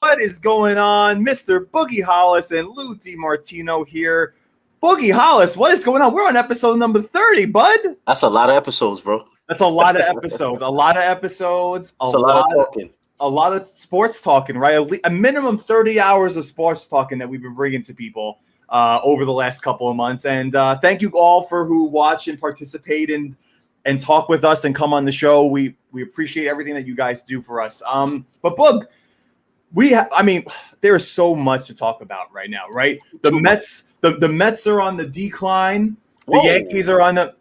What is going on? Mr. Boogie Hollis and Lou DiMartino here. Boogie Hollis, what is going on? We're on episode number 30, bud. That's a lot of episodes, bro. That's a lot of episodes. A lot of sports talking, right? A minimum 30 hours of sports talking that we've been bringing to people over the last couple of months. And thank you all for who watch and participate and talk with us and come on the show. We appreciate everything that you guys do for us. But Boog, there is so much to talk about right now, right? The Mets are on the decline. The Yankees are on the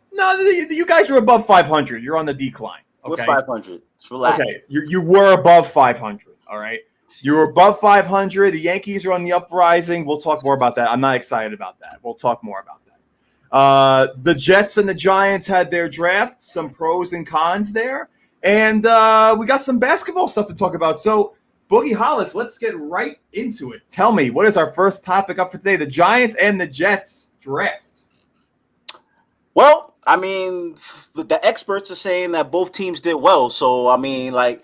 you guys are above 500. You're on the decline. Okay? We're 500. Relax. Okay, you were above 500. All right, you were above 500. The Yankees are on the uprising. We'll talk more about that. I'm not excited about that. We'll talk more about that. The Jets and the Giants had their draft. Some pros and cons there, and we got some basketball stuff to talk about. So, Boogie Hollis, let's get right into it. Tell me, what is our first topic up for today? The Giants and the Jets draft. Well, the experts are saying that both teams did well. So, I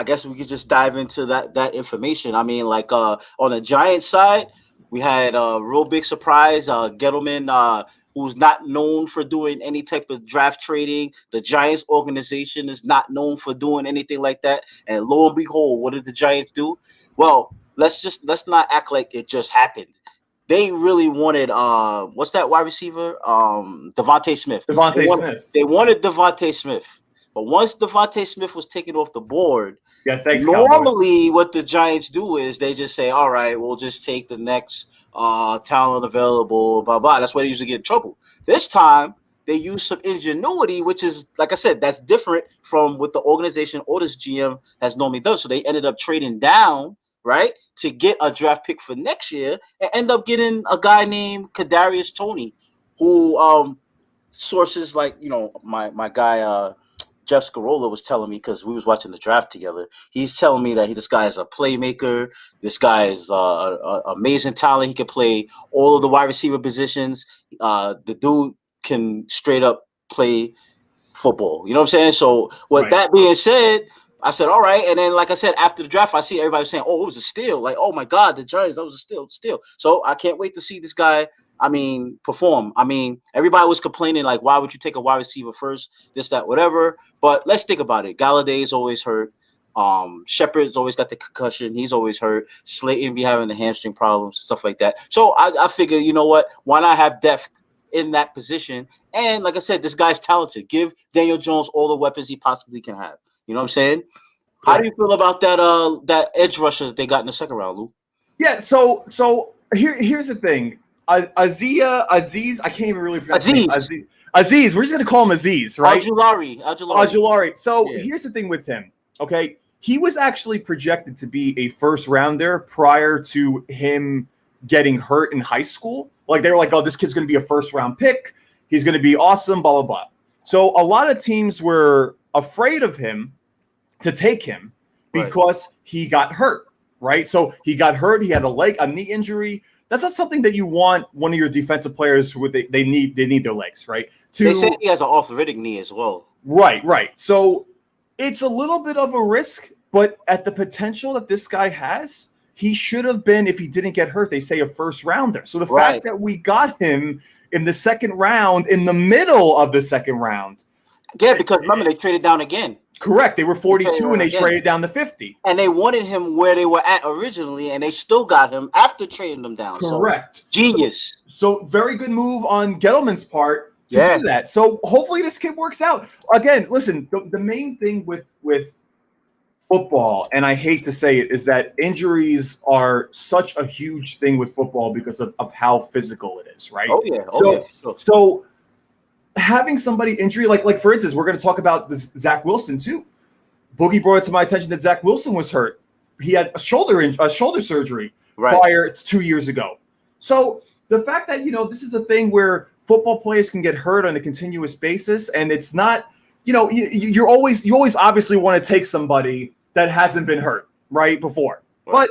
guess we could just dive into that information. On the Giants side, we had a real big surprise. Gettleman, who's not known for doing any type of draft trading. The Giants organization is not known for doing anything like that. And lo and behold, what did the Giants do? Well, let's not act like it just happened. They really wanted what's that wide receiver? Devontae Smith. They wanted Devontae Smith. But once Devontae Smith was taken off the board, normally what the Giants do is they just say, all right, we'll just take the next talent available, blah, blah. That's why they usually get in trouble. This time, they use some ingenuity, which is, like I said, that's different from what the organization or this GM has normally done. So they ended up trading down, right, to get a draft pick for next year and end up getting a guy named Kadarius Toney, who sources like, my guy Jeff Scarola was telling me, because we was watching the draft together. He's telling me that this guy is a playmaker. This guy is amazing talent. He can play all of the wide receiver positions. The dude can straight up play football. You know what I'm saying? So with that being said, I said, all right. And then, like I said, after the draft, I see everybody saying, oh, it was a steal. Like, oh, my God, the Giants, that was a steal. So I can't wait to see this guy perform. Everybody was complaining, like, why would you take a wide receiver first, this, that, whatever. But let's think about it. Galladay's always hurt. Shepard's always got the concussion. He's always hurt. Slayton be having the hamstring problems, stuff like that. So I figure, you know what? Why not have depth in that position? And like I said, this guy's talented. Give Daniel Jones all the weapons he possibly can have. You know what I'm saying? How do you feel about that edge rusher that they got in the second round, Lou? Yeah, so here's the thing. Aziz, I can't even really pronounce Aziz, we're just going to call him Aziz, right? Ojulari. So here's the thing with him, okay? He was actually projected to be a first rounder prior to him getting hurt in high school. Like, they were like, oh, this kid's going to be a first round pick. He's going to be awesome, blah, blah, blah. So a lot of teams were afraid of him to take him because he got hurt, right? So he got hurt. He had a knee injury. That's not something that you want one of your defensive players who they need their legs, right? They said he has an arthritic knee as well. Right. So it's a little bit of a risk, but at the potential that this guy has, he should have been, if he didn't get hurt, they say a first rounder. So the fact that we got him in the second round, in the middle of the second round. Yeah, because remember, they traded down again. Correct. They were 42 and they traded down to 50. And they wanted him where they were at originally, and they still got him after trading them down. Correct. So, genius. So very good move on Gettleman's part to do that. So hopefully this kid works out. Again, listen, the main thing with football, and I hate to say it, is that injuries are such a huge thing with football because of how physical it is, right? So having somebody injury, like for instance, we're going to talk about this Zach Wilson too. Boogie brought it to my attention that Zach Wilson was hurt. He had a shoulder surgery prior to 2 years ago. So the fact that, this is a thing where football players can get hurt on a continuous basis, and it's not, you always obviously want to take somebody that hasn't been hurt before. But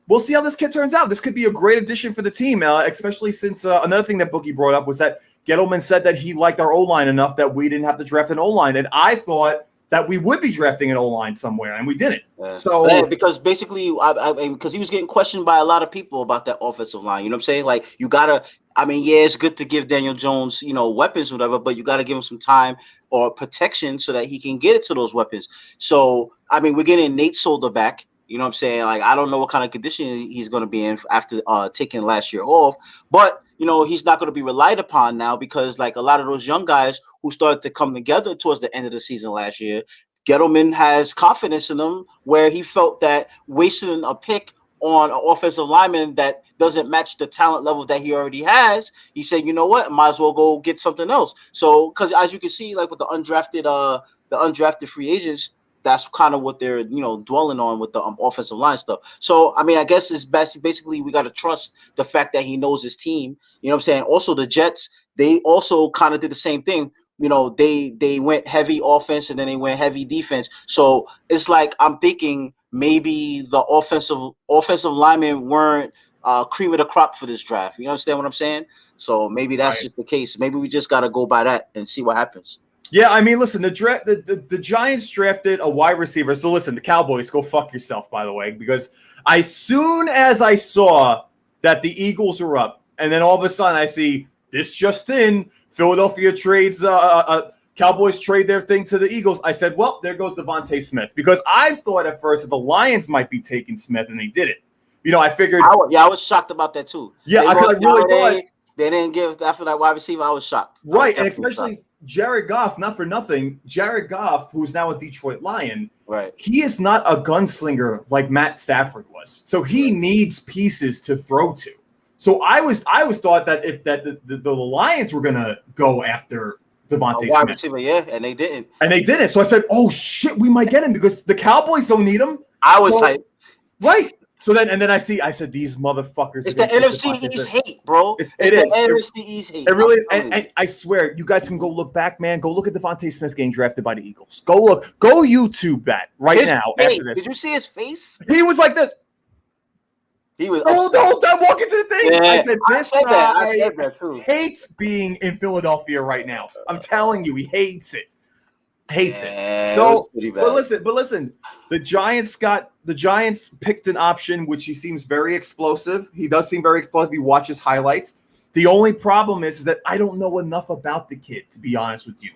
we'll see how this kid turns out. This could be a great addition for the team, especially since another thing that Boogie brought up was that Gettleman said that he liked our O-line enough that we didn't have to draft an O-line. And I thought that we would be drafting an O-line somewhere, and we didn't. Yeah. So yeah, because basically, because he was getting questioned by a lot of people about that offensive line. You know what I'm saying? Like, you gotta. I mean, yeah, it's good to give Daniel Jones, weapons, whatever, but you got to give him some time or protection so that he can get it to those weapons. So, I mean, we're getting Nate Solder back. You know what I'm saying? Like, I don't know what kind of condition he's going to be in after taking last year off, but he's not going to be relied upon now because, like, a lot of those young guys who started to come together towards the end of the season last year, Gettleman has confidence in them where he felt that wasting a pick on an offensive lineman that doesn't match the talent level that he already has, he said, you know what, might as well go get something else. So, because as you can see, like with the undrafted free agents, that's kind of what they're dwelling on with the offensive line stuff. So, I mean, I guess it's basically we got to trust the fact that he knows his team. You know what I'm saying? Also, the Jets, they also kind of did the same thing. They went heavy offense and then they went heavy defense. So it's like I'm thinking maybe the offensive linemen weren't cream of the crop for this draft. You understand what I'm saying? So maybe that's just the case. Maybe we just got to go by that and see what happens. Yeah, I mean, listen, the Giants drafted a wide receiver. So listen, the Cowboys, go fuck yourself, by the way, because as soon as I saw that the Eagles were up, and then all of a sudden I see this just in, Philadelphia trades Cowboys trade their thing to the Eagles. I said, well, there goes Devontae Smith, because I thought at first that the Lions might be taking Smith, and they didn't. I figured. I was shocked about that too. Yeah, I really thought they didn't give after that wide receiver. I was shocked. Right, and especially Jared Goff. Not for nothing, Jared Goff, who's now a Detroit Lion. Right, he is not a gunslinger like Matt Stafford was. So he needs pieces to throw to. So I was thought that if the Lions were gonna go after Devontae Smith. Receiver, yeah, and they didn't. So I said, oh shit, we might get him because the Cowboys don't need him. I was hyped. Right. So then I said these motherfuckers. It's the NFC East hate, bro. It is the NFC East hate. It really is. And I swear, you guys can go look back, man. Go look at Devontae Smith getting drafted by the Eagles. Go YouTube that now. After this, did you see his face? He was like this. He was. Don't walk into the thing. Yeah, I said I said that too. Hates being in Philadelphia right now. I'm telling you, he hates it. So, but listen, the Giants picked an option which he seems very explosive. He does seem very explosive. You watch his highlights. The only problem is that I don't know enough about the kid, to be honest with you.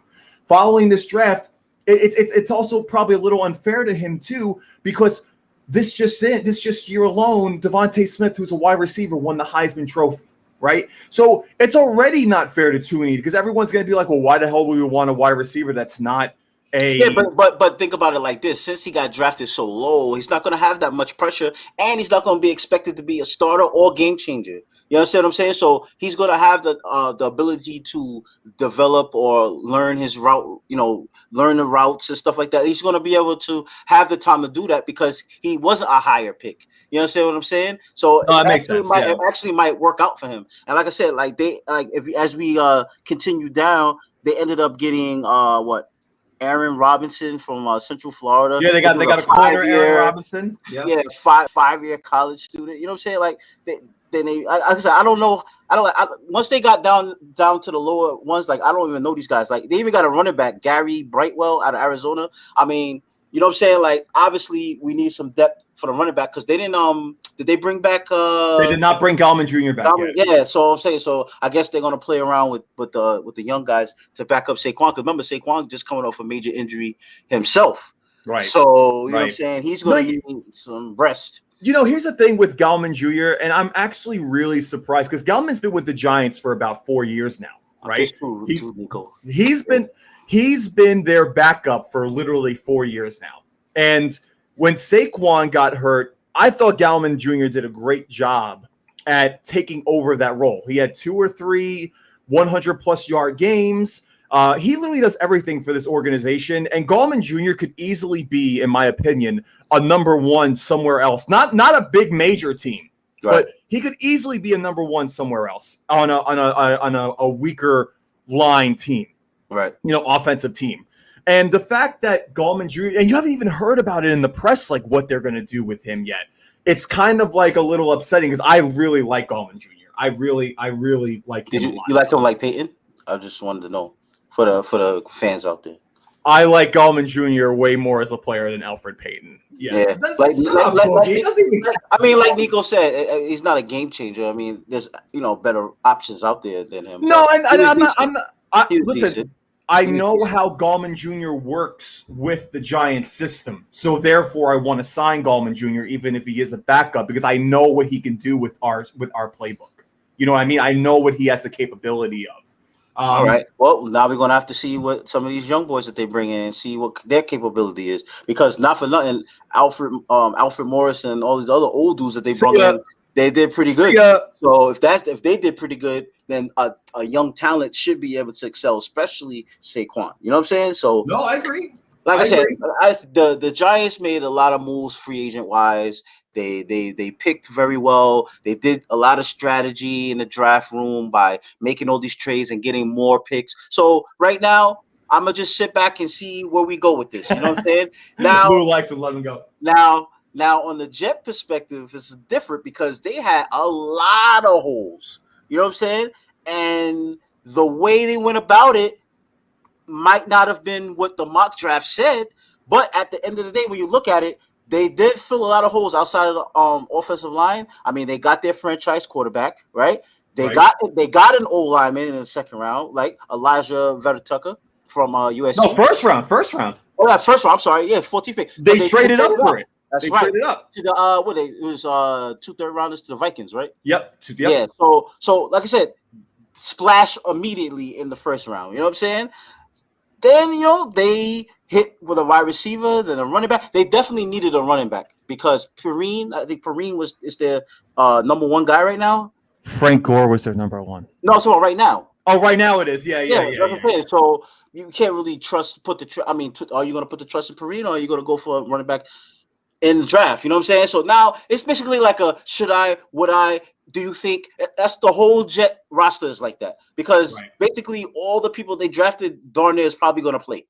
Following this draft, it's also probably a little unfair to him too, because this year alone, Devontae Smith, who's a wide receiver, won the Heisman Trophy. Right, so it's already not fair to Tooney because everyone's going to be like, "Well, why the hell would we want a wide receiver that's not a?" Yeah, but think about it like this: since he got drafted so low, he's not going to have that much pressure, and he's not going to be expected to be a starter or game changer. You understand what I'm saying? So he's going to have the ability to develop or learn his route, learn the routes and stuff like that. He's going to be able to have the time to do that because he wasn't a higher pick. You understand what I'm saying? So it actually might work out for him. And like I said, as we continue down, they ended up getting Aaron Robinson from Central Florida. Yeah, they got a corner, Aaron Robinson. Yeah, five-year college student. You know what I'm saying? Like like I said, I don't know. Once they got down to the lower ones, like I don't even know these guys. Like they even got a running back, Gary Brightwell out of Arizona. I mean, you know what I'm saying? Like, obviously, we need some depth for the running back because they didn't. Did they bring back? They did not bring Gallman Jr. back. Yeah, so I'm saying. So I guess they're gonna play around with the young guys to back up Saquon. Because remember, Saquon just coming off a major injury himself. Right. So you know what I'm saying? He's gonna need some rest. Here's the thing with Gallman Jr. and I'm actually really surprised because Gallman's been with the Giants for about 4 years now. Right. He's been their backup for literally 4 years now. And when Saquon got hurt, I thought Gallman Jr. did a great job at taking over that role. He had 2 or 3 100-plus yard games. He literally does everything for this organization. And Gallman Jr. could easily be, in my opinion, a number one somewhere else. Not a big major team, right, but he could easily be a number one somewhere else on a weaker line team. Right. Offensive team. And the fact that Gallman Jr., and you haven't even heard about it in the press, like what they're going to do with him yet. It's kind of like a little upsetting because I really like Gallman Jr. I really like him. You like him like Peyton? I just wanted to know for the fans out there. I like Gallman Jr. way more as a player than Alfred Payton. Yeah. Like Nico said, he's not a game changer. I mean, there's better options out there than him. No, I'm not. Listen, decent. I know how Gallman Jr. works with the Giants system, so therefore I want to sign Gallman Jr. even if he is a backup because I know what he can do with our playbook. You know what I mean? I know what he has the capability of. All right. Well, now we're gonna have to see what some of these young boys that they bring in and see what their capability is. Because not for nothing, Alfred Morris and all these other old dudes that they brought in, they did pretty good. So if they did pretty good, then a young talent should be able to excel, especially Saquon. You know what I'm saying? So no, I agree. Like I said, the Giants made a lot of moves free agent wise. They picked very well. They did a lot of strategy in the draft room by making all these trades and getting more picks. So right now, I'm gonna just sit back and see where we go with this. You know what I'm saying? Now, who likes to let him go? Now, on the Jet perspective, it's different because they had a lot of holes. You know what I'm saying? And the way they went about it might not have been what the mock draft said, but at the end of the day, when you look at it, they did fill a lot of holes outside of the offensive line. I mean, they got their franchise quarterback, right? They got an old lineman in the second round, like Elijah Vera-Tucker from USC. No, first round. Oh, yeah, first round. I'm sorry. Yeah, 14th pick. They traded up for it. That's they right. Traded up to the it was 2 third rounders to the Vikings, right? Yep. Yeah. So like I said, splash immediately in the first round. You know what I'm saying? Then, they hit with a wide receiver, then a running back. They definitely needed a running back because I think Perrine is their number one guy right now. Frank Gore was their number one. No, so right now. Oh, right now it is. Yeah. So you can't really are you going to put the trust in Perrine or are you going to go for a running back in the draft? You know what I'm saying? So now it's basically like would I, do you think? That's the whole Jet roster is like that because basically all the people they drafted darn near is probably going to play.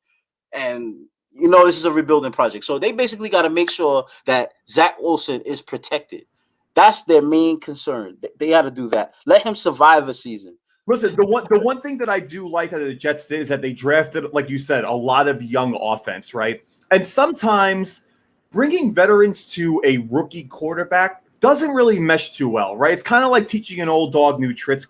And, this is a rebuilding project. So they basically got to make sure that Zach Wilson is protected. That's their main concern. They got to do that. Let him survive a season. Listen, the one thing that I do like that the Jets did is that they drafted, like you said, a lot of young offense, right? And sometimes bringing veterans to a rookie quarterback doesn't really mesh too well, right? It's kind of like teaching an old dog new tricks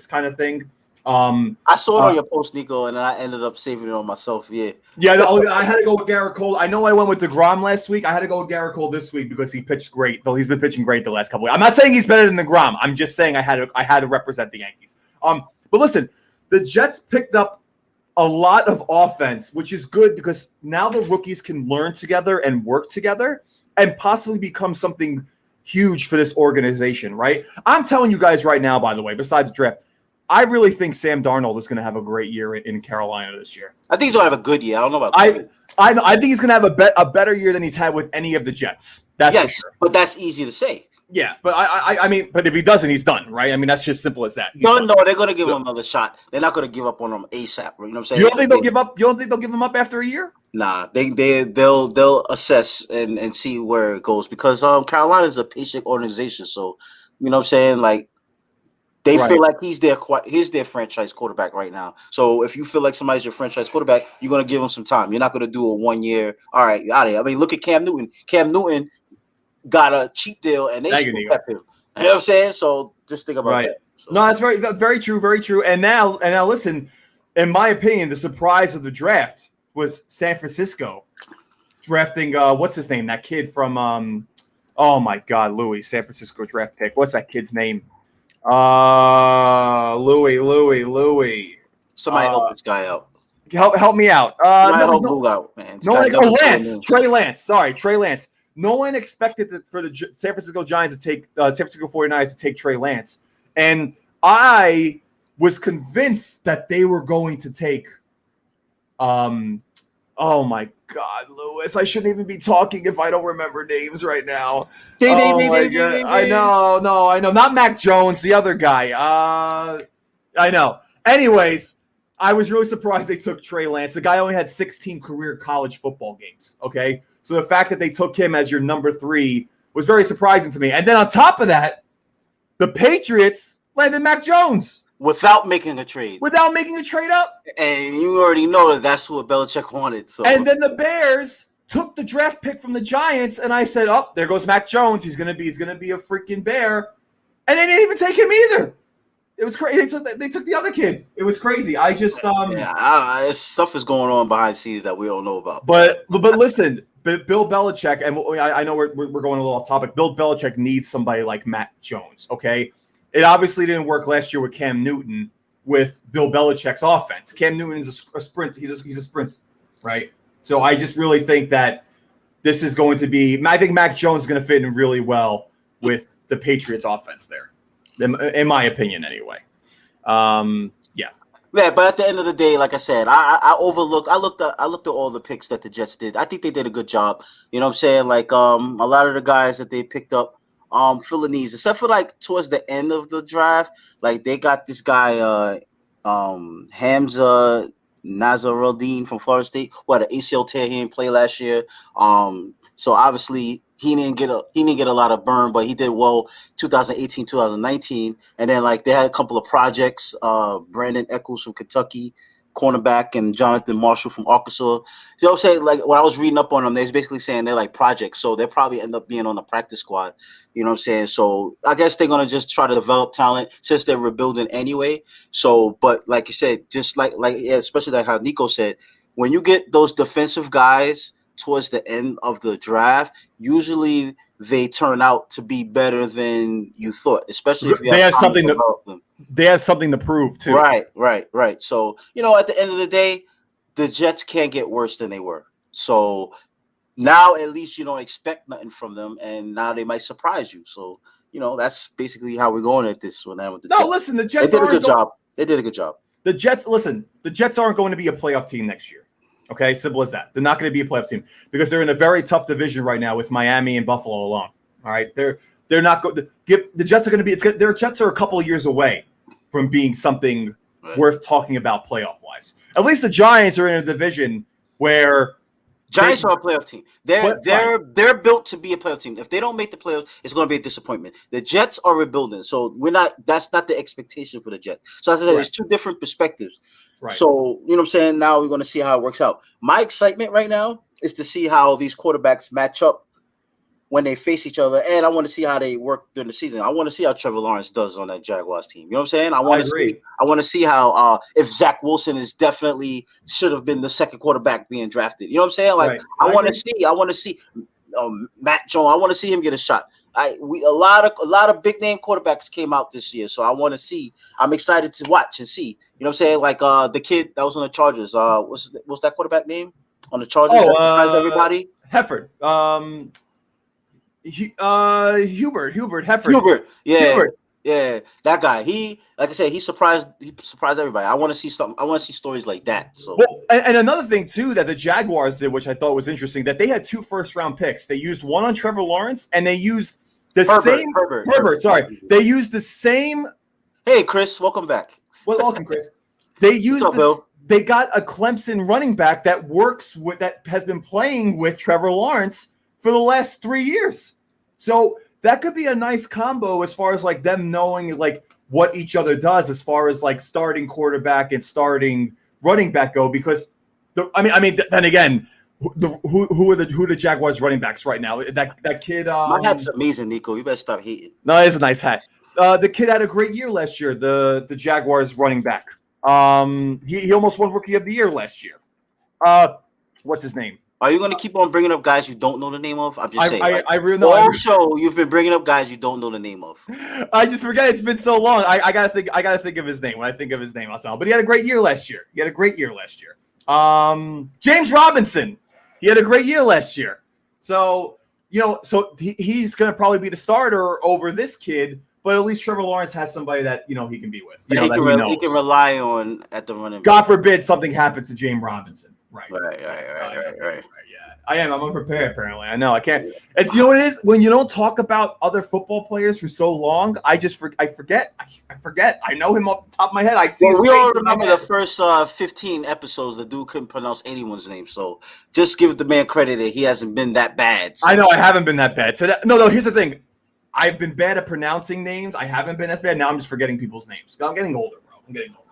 kind of thing. I saw it on your post, Nico, and I ended up saving it on myself. Yeah, I had to go with Garrett Cole. I know I went with DeGrom last week. I had to go with Garrett Cole this week because he pitched great. Though he's been pitching great the last couple of weeks. I'm not saying he's better than DeGrom. I'm just saying I had to represent the Yankees. But listen, the Jets picked up a lot of offense, which is good because now the rookies can learn together and work together and possibly become something huge for this organization, right? I'm telling you guys right now, by the way, besides the draft, I really think Sam Darnold is going to have a great year in Carolina this year. I think he's going to have a good year. I don't know about I think he's going to have a better year than he's had with any of the Jets. That's for sure. But that's easy to say. Yeah, but I mean, but if he doesn't, he's done, right? I mean, that's just simple as that. No, they're going to give him another shot. They're not going to give up on him ASAP. You know what I'm saying? You don't think they'll give up? You don't think they'll give him up after a year? Nah, they'll assess and see where it goes because Carolina is a patient organization. So you know what I'm saying? Like they feel like he's their franchise quarterback right now. So if you feel like somebody's your franchise quarterback, you're going to give him some time. You're not going to do a 1 year. All right, out of here. I mean, look at Cam Newton. Cam Newton got a cheap deal and they still kept him. You know what I'm saying? So just think about that. So. No, that's very true, very true. And now listen, in my opinion, the surprise of the draft was San Francisco drafting what's his name? That kid from oh my God, Louis, San Francisco draft pick. What's that kid's name? Louis. Somebody help this guy out. Help me out. Trey Lance. Sorry, Trey Lance. No one expected for the San Francisco Giants to take San Francisco 49ers to take Trey Lance. And I was convinced that they were going to take oh my God, Lewis. I shouldn't even be talking if I don't remember names right now. I know. Not Mac Jones, the other guy. I know. Anyways, I was really surprised they took Trey Lance. The guy only had 16 career college football games. Okay. So the fact that they took him as your number 3 was very surprising to me. And then on top of that, the Patriots landed Mac Jones. without making a trade. Without making a trade up. And you already know that that's what Belichick wanted. So and then the Bears took the draft pick from the Giants, and I said, "Oh, there goes Mac Jones. He's gonna be a freaking Bear," and they didn't even take him either. It was crazy. They took the other kid. It was crazy. I just stuff is going on behind the scenes that we don't know about. But listen, Bill Belichick, and I know we're going a little off topic. Bill Belichick needs somebody like Mac Jones. Okay, it obviously didn't work last year with Cam Newton with Bill Belichick's offense. Cam Newton is a sprint. He's a sprinter, right? So I just really think that this is going to be. I think Mac Jones is going to fit in really well with the Patriots offense there, in my opinion, anyway. Yeah, but at the end of the day, like I said, I looked at all the picks that the Jets did. I think they did a good job. You know what I'm saying? Like a lot of the guys that they picked up, filling needs, except for like towards the end of the draft, like they got this guy Hamza Nazaruddin from Florida State, an ACL tear. He didn't play last year. So obviously he didn't get a lot of burn, but he did well 2018, 2019. And then like they had a couple of projects, Brandon Echols from Kentucky, cornerback, and Jonathan Marshall from Arkansas. You know what I'm saying? Like when I was reading up on them, they was basically saying they're like projects. So they'll probably end up being on the practice squad. You know what I'm saying? So I guess they're gonna just try to develop talent since they're rebuilding anyway. So, but like you said, just like especially like how Nico said, when you get those defensive guys towards the end of the draft, usually they turn out to be better than you thought, especially if you have something to develop them. They have something to prove too. Right. So, at the end of the day, the Jets can't get worse than they were. So now at least you don't expect nothing from them, and now they might surprise you. So, that's basically how we're going at this one. Listen, the Jets did a good job. They did a good job. The Jets aren't going to be a playoff team next year. Okay, simple as that. They're not going to be a playoff team because they're in a very tough division right now with Miami and Buffalo alone. All right, they're not going to get the Jets are going to be. Their Jets are a couple of years away from being something worth talking about playoff wise. At least the Giants are in a division where Giants are a playoff team. They're built to be a playoff team. If they don't make the playoffs, it's going to be a disappointment. The Jets are rebuilding, so that's not the expectation for the Jets. So as I said, there's two different perspectives. Right. So, you know what I'm saying? Now we're going to see how it works out. My excitement right now is to see how these quarterbacks match up when they face each other, and I want to see how they work during the season. I want to see how Trevor Lawrence does on that Jaguars team. You know what I'm saying? I want to see how if Zach Wilson is definitely should have been the second quarterback being drafted. You know what I'm saying? Like I want to see Matt Jones. I want to see him get a shot. A lot of big name quarterbacks came out this year, so I want to see. I'm excited to watch and see. You know what I'm saying? Like the kid that was on the Chargers. What's that quarterback name on the Chargers? That surprised everybody. Hefford. Hubert Hefford. Hubert. Yeah, that guy. He, like I said, he surprised everybody. I want to see something. I want to see stories like that. So, and another thing too that the Jaguars did, which I thought was interesting, that they had 2 first-round picks. They used one on Trevor Lawrence, and they used the same Herbert. Sorry, they used the same. Hey, Chris, welcome back. Well, welcome, Chris. They used this. They got a Clemson running back that has been playing with Trevor Lawrence for the last 3 years. So that could be a nice combo as far as like them knowing like what each other does as far as like starting quarterback and starting running back go. Because then again, who are the Jaguars running backs right now? That kid. My hat's amazing, Nico. You better stop hating. No, it's a nice hat. The kid had a great year last year. The Jaguars running back. He almost won Rookie of the Year last year. What's his name? Are you going to keep on bringing up guys you don't know the name of? I'm just saying. I really know. All show you've been bringing up guys you don't know the name of. I just forget. It's been so long. I gotta think of his name. When I think of his name, I'll tell him. But he had a great year last year. James Robinson. He had a great year last year. So he's going to probably be the starter over this kid. But at least Trevor Lawrence has somebody that he can be with. He can rely on at the running. God forbid something happens to James Robinson. Right. Yeah. I'm unprepared. Apparently, I know. I can't. It's what it is when you don't talk about other football players for so long. I forget. I know him off the top of my head. We all remember the first 15 episodes. The dude couldn't pronounce anyone's name. So just give the man credit that he hasn't been that bad. So. I know I haven't been that bad. So no. Here's the thing. I've been bad at pronouncing names. I haven't been as bad. Now I'm just forgetting people's names. I'm getting older, bro. I'm getting older.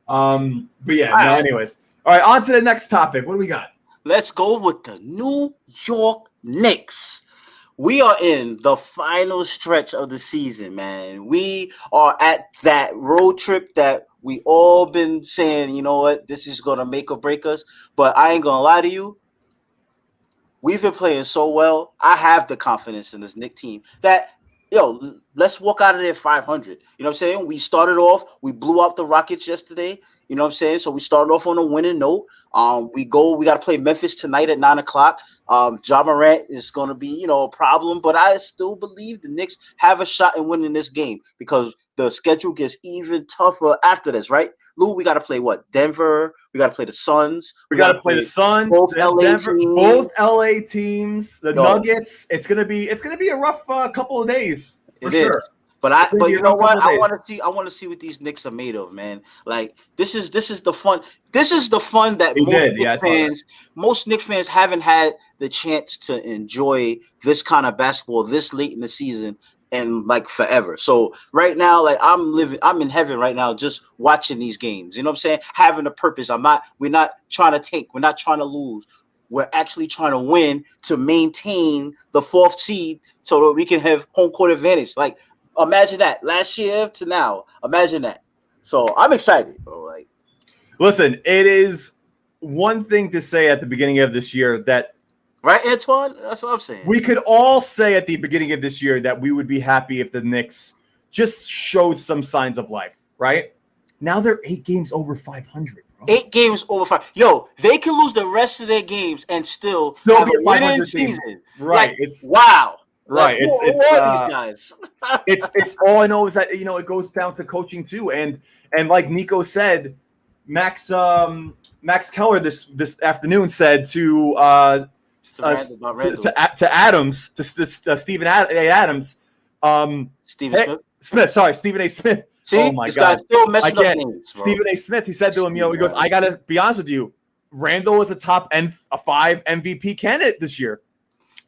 Wow. But yeah, no, anyways. All right, on to the next topic. What do we got? Let's go with the New York Knicks. We are in the final stretch of the season, man. We are at that road trip that we all been saying, you know what, this is going to make or break us. But I ain't going to lie to you. We've been playing so well. I have the confidence in this Knicks team that, let's walk out of there 500. You know what I'm saying? We started off, we blew out the Rockets yesterday. You know what I'm saying? So we started off on a winning note. We got to play Memphis tonight at 9:00. Ja Morant is going to be, a problem, but I still believe the Knicks have a shot in winning this game because the schedule gets even tougher after this, right? Lou, we got to play what? Denver. We got to play the Suns. We got to play the Suns, both Denver, LA teams. both LA teams, the Nuggets. It's gonna be a rough couple of days for sure. But you know what? I want to see what these Knicks are made of, man. Like this is the fun. This is the fun that most Knicks fans haven't had the chance to enjoy this kind of basketball this late in the season and like forever. So right now, like I'm in heaven right now just watching these games. You know what I'm saying? Having a purpose. We're not trying to tank. We're not trying to lose. We're actually trying to win to maintain the 4th seed so that we can have home court advantage. Like imagine that last year to now. Imagine that. So I'm excited, bro. Like, listen, it is one thing to say at the beginning of this year that, right, Antoine? That's what I'm saying. We could all say at the beginning of this year that we would be happy if the Knicks just showed some signs of life, right? Now they're 8 games over 500. Bro. 8 games over 5. Yo, they can lose the rest of their games and still be have a 500 season. Right? Like, it's wow. Right. Like, it's these guys. it's all I know is that it goes down to coaching too, and like Nico said, Max Keller this afternoon said to Adams, to Stephen Adams, Stephen A. Smith. See, oh my God, still messing up names, bro. Stephen A. Smith. He said to him, he goes, I gotta be honest with you, Randall is a top 5 MVP candidate this year.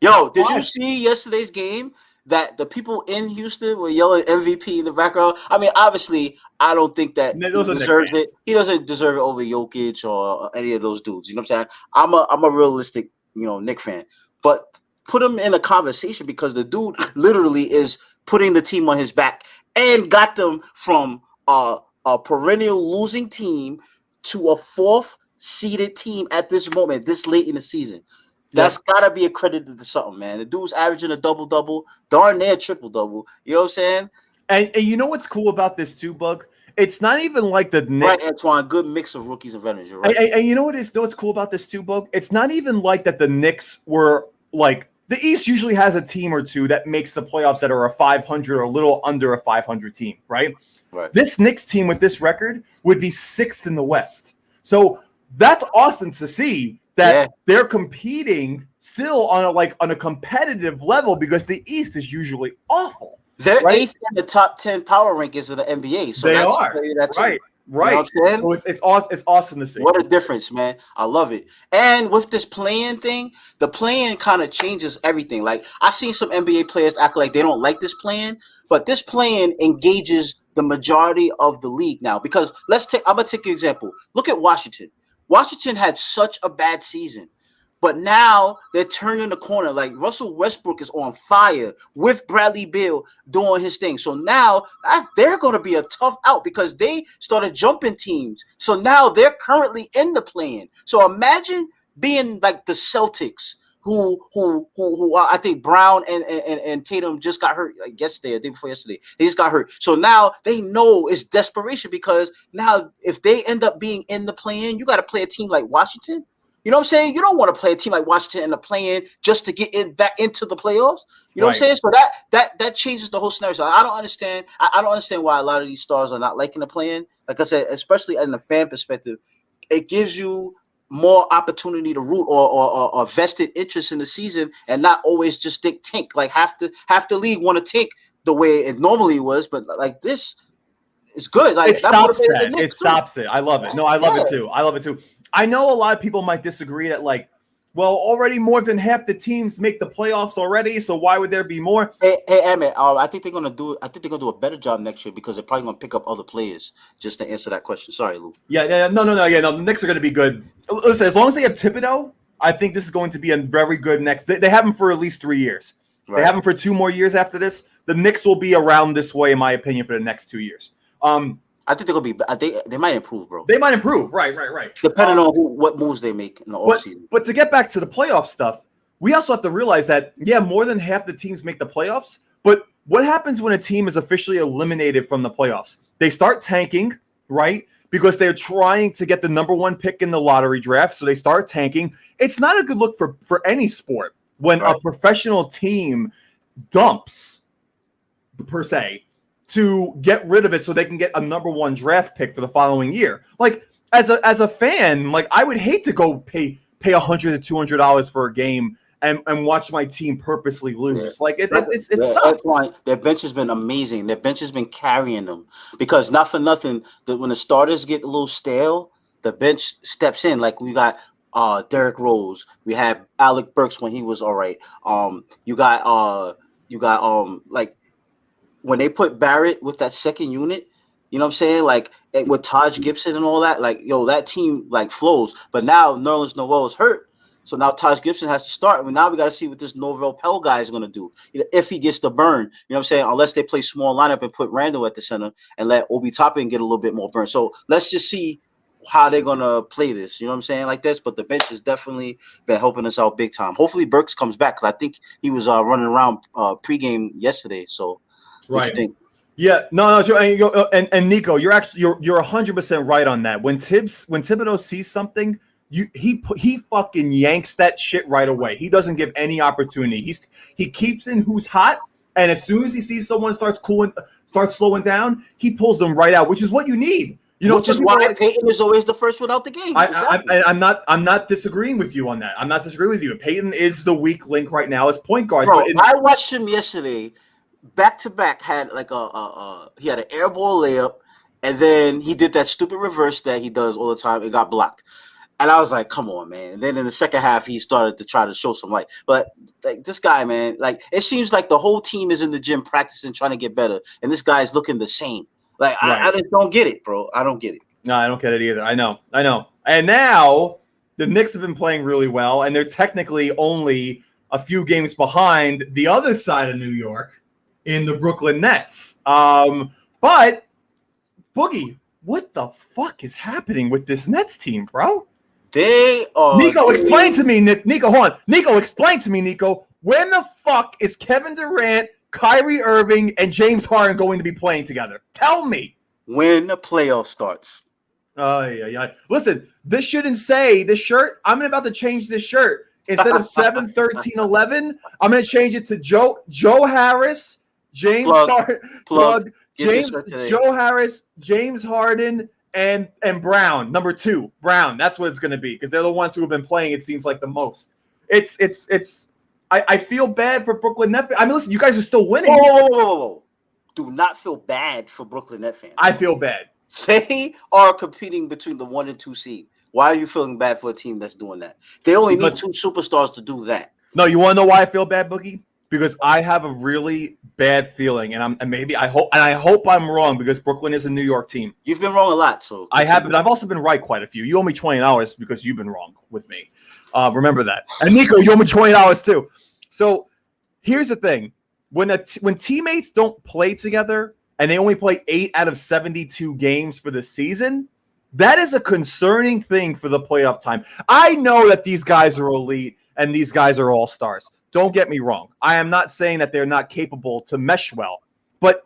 Yo, did you see yesterday's game that the people in Houston were yelling MVP in the background? I mean, obviously, I don't think that he deserves it. He doesn't deserve it over Jokic or any of those dudes. You know what I'm saying? I'm a realistic, Knicks fan. But put him in a conversation because the dude literally is putting the team on his back and got them from a perennial losing team to a 4th seeded team at this moment, this late in the season. That's gotta be accredited to something, man. The dude's averaging a double-double, darn near triple-double. You know what I'm saying? And you know what's cool about this too, Bug? It's not even like the Knicks. Right, Antoine. Good mix of rookies and veterans. You're right. And you know what's cool about this too, Bug? It's not even like that the Knicks were like the East usually has a team or two that makes the playoffs that are a 500 or a little under a 500 team, right? Right. This Knicks team with this record would be 6th in the West. So that's awesome to see. That they're competing still on a competitive level because the East is usually awful. They're 8th in the top 10 power rankings of the NBA. So they are right. You know what I'm saying? So it's awesome to see. What a difference, man! I love it. And with this play-in thing, the play-in kind of changes everything. Like I seen some NBA players act like they don't like this play-in, but this play-in engages the majority of the league now. Because I'm gonna take an example. Look at Washington. Washington had such a bad season, but now they're turning the corner. Like Russell Westbrook is on fire with Bradley Beal doing his thing. So now they're going to be a tough out because they started jumping teams. So now they're currently in the play-in. So imagine being like the Celtics, who I think Brown and Tatum just got hurt like yesterday, the day before yesterday. They just got hurt. So now they know it's desperation because now if they end up being in the play-in, you got to play a team like Washington. You know what I'm saying? You don't want to play a team like Washington in the play-in just to get back into the playoffs. You know what I'm saying? So that changes the whole scenario. So I don't understand. I don't understand why a lot of these stars are not liking the play-in. Like I said, especially in the fan perspective, it gives you more opportunity to root or vested interest in the season and not always just think tank. Like half the league want to tank the way it normally was, but like this is good. Like it stops that. It stops it. I love it. No, I love it too. I love it too. I know a lot of people might disagree that like Well, already more than half the teams make the playoffs already, so why would there be more? Hey, Emmett, I think they're gonna do. I think they're gonna do a better job next year because they're probably gonna pick up other players. Just to answer that question. Sorry, Lou. Yeah, no. The Knicks are going to be good. Listen, as long as they have Thibodeau, I think this is going to be a very good next. They have him for at least 3 years. Right. They have him for 2 more years after this. The Knicks will be around this way, in my opinion, for the next 2 years. I think they're gonna be. I think they might improve, bro. They might improve, right. Depending on what moves they make in the offseason. But to get back to the playoff stuff, we also have to realize that more than half the teams make the playoffs. But what happens when a team is officially eliminated from the playoffs? They start tanking, right? Because they're trying to get the number 1 pick in the lottery draft, so they start tanking. It's not a good look for any sport when a professional team dumps, per se, to get rid of it so they can get a number 1 draft pick for the following year. Like, as a fan, like, I would hate to go pay $100 to $200 for a game and watch my team purposely lose. Yeah. Like, it sucks. Their bench has been amazing. Their bench has been carrying them because not for nothing, when the starters get a little stale, the bench steps in. Like, we got Derrick Rose. We had Alec Burks when he was all right. You got like, when they put Barrett with that second unit, you know what I'm saying? Like, with Taj Gibson and all that, like, that team, like, flows. But now Nerlens Noel is hurt. So now Taj Gibson has to start. And now we got to see what this Norvell Pell guy is going to do. If he gets the burn, you know what I'm saying? Unless they play small lineup and put Randall at the center and let Obi Toppin get a little bit more burn. So let's just see how they're going to play this. You know what I'm saying? Like this. But the bench has definitely been helping us out big time. Hopefully Burks comes back because I think he was running around pregame yesterday. So. Right. Yeah. No. And Nico, you're 100% right on that. When Thibodeau sees something, he fucking yanks that shit right away. He doesn't give any opportunity. He keeps in who's hot, and as soon as he sees someone starts slowing down, he pulls them right out, which is what you need. Which is why Peyton is always the first one out the game. I'm not disagreeing with you on that. I'm not disagreeing with you. Peyton is the weak link right now as point guard. Bro, I watched him yesterday. Back to back had like he had an air ball layup, and then he did that stupid reverse that he does all the time. It got blocked, and I was like, "Come on, man!" And then in the second half, he started to try to show some light. But like this guy, man, like it seems like the whole team is in the gym practicing, trying to get better, and this guy's looking the same. Like I just don't get it, bro. I don't get it. No, I don't get it either. I know. And now the Knicks have been playing really well, and they're technically only a few games behind the other side of New York. In the Brooklyn Nets. But Boogie, what the fuck is happening with this Nets team, bro? They are Nico, explain to me, Nico, hold on. Nico, explain to me, Nico, when the fuck is Kevin Durant, Kyrie Irving, and James Harden going to be playing together? Tell me. When the playoff starts. Yeah. Listen, this shouldn't say this shirt. I'm about to change this shirt. Instead of 7, 13, 11, I'm going to change it to Joe Harris, James Harden, Joe Harris, James Harden, and Brown, number 2. Brown. That's what it's going to be because they're the ones who have been playing. It seems like the most. I feel bad for Brooklyn Nets. I mean, listen, you guys are still winning. Whoa. Do not feel bad for Brooklyn Nets fans. I feel bad. They are competing between the 1 and 2 seed. Why are you feeling bad for a team that's doing that? They only need 2 superstars to do that. No, you want to know why I feel bad, Boogie? Because I have a really bad feeling, and I hope I'm wrong because Brooklyn is a New York team. You've been wrong a lot, so I have, but I've also been right quite a few. You owe me $20 because you've been wrong with me. Remember that. And Nico, you owe me $20 too. So here's the thing: when teammates don't play together and they only play 8 out of 72 games for the season, that is a concerning thing for the playoff time. I know that these guys are elite and these guys are all stars. Don't get me wrong. I am not saying that they're not capable to mesh well, but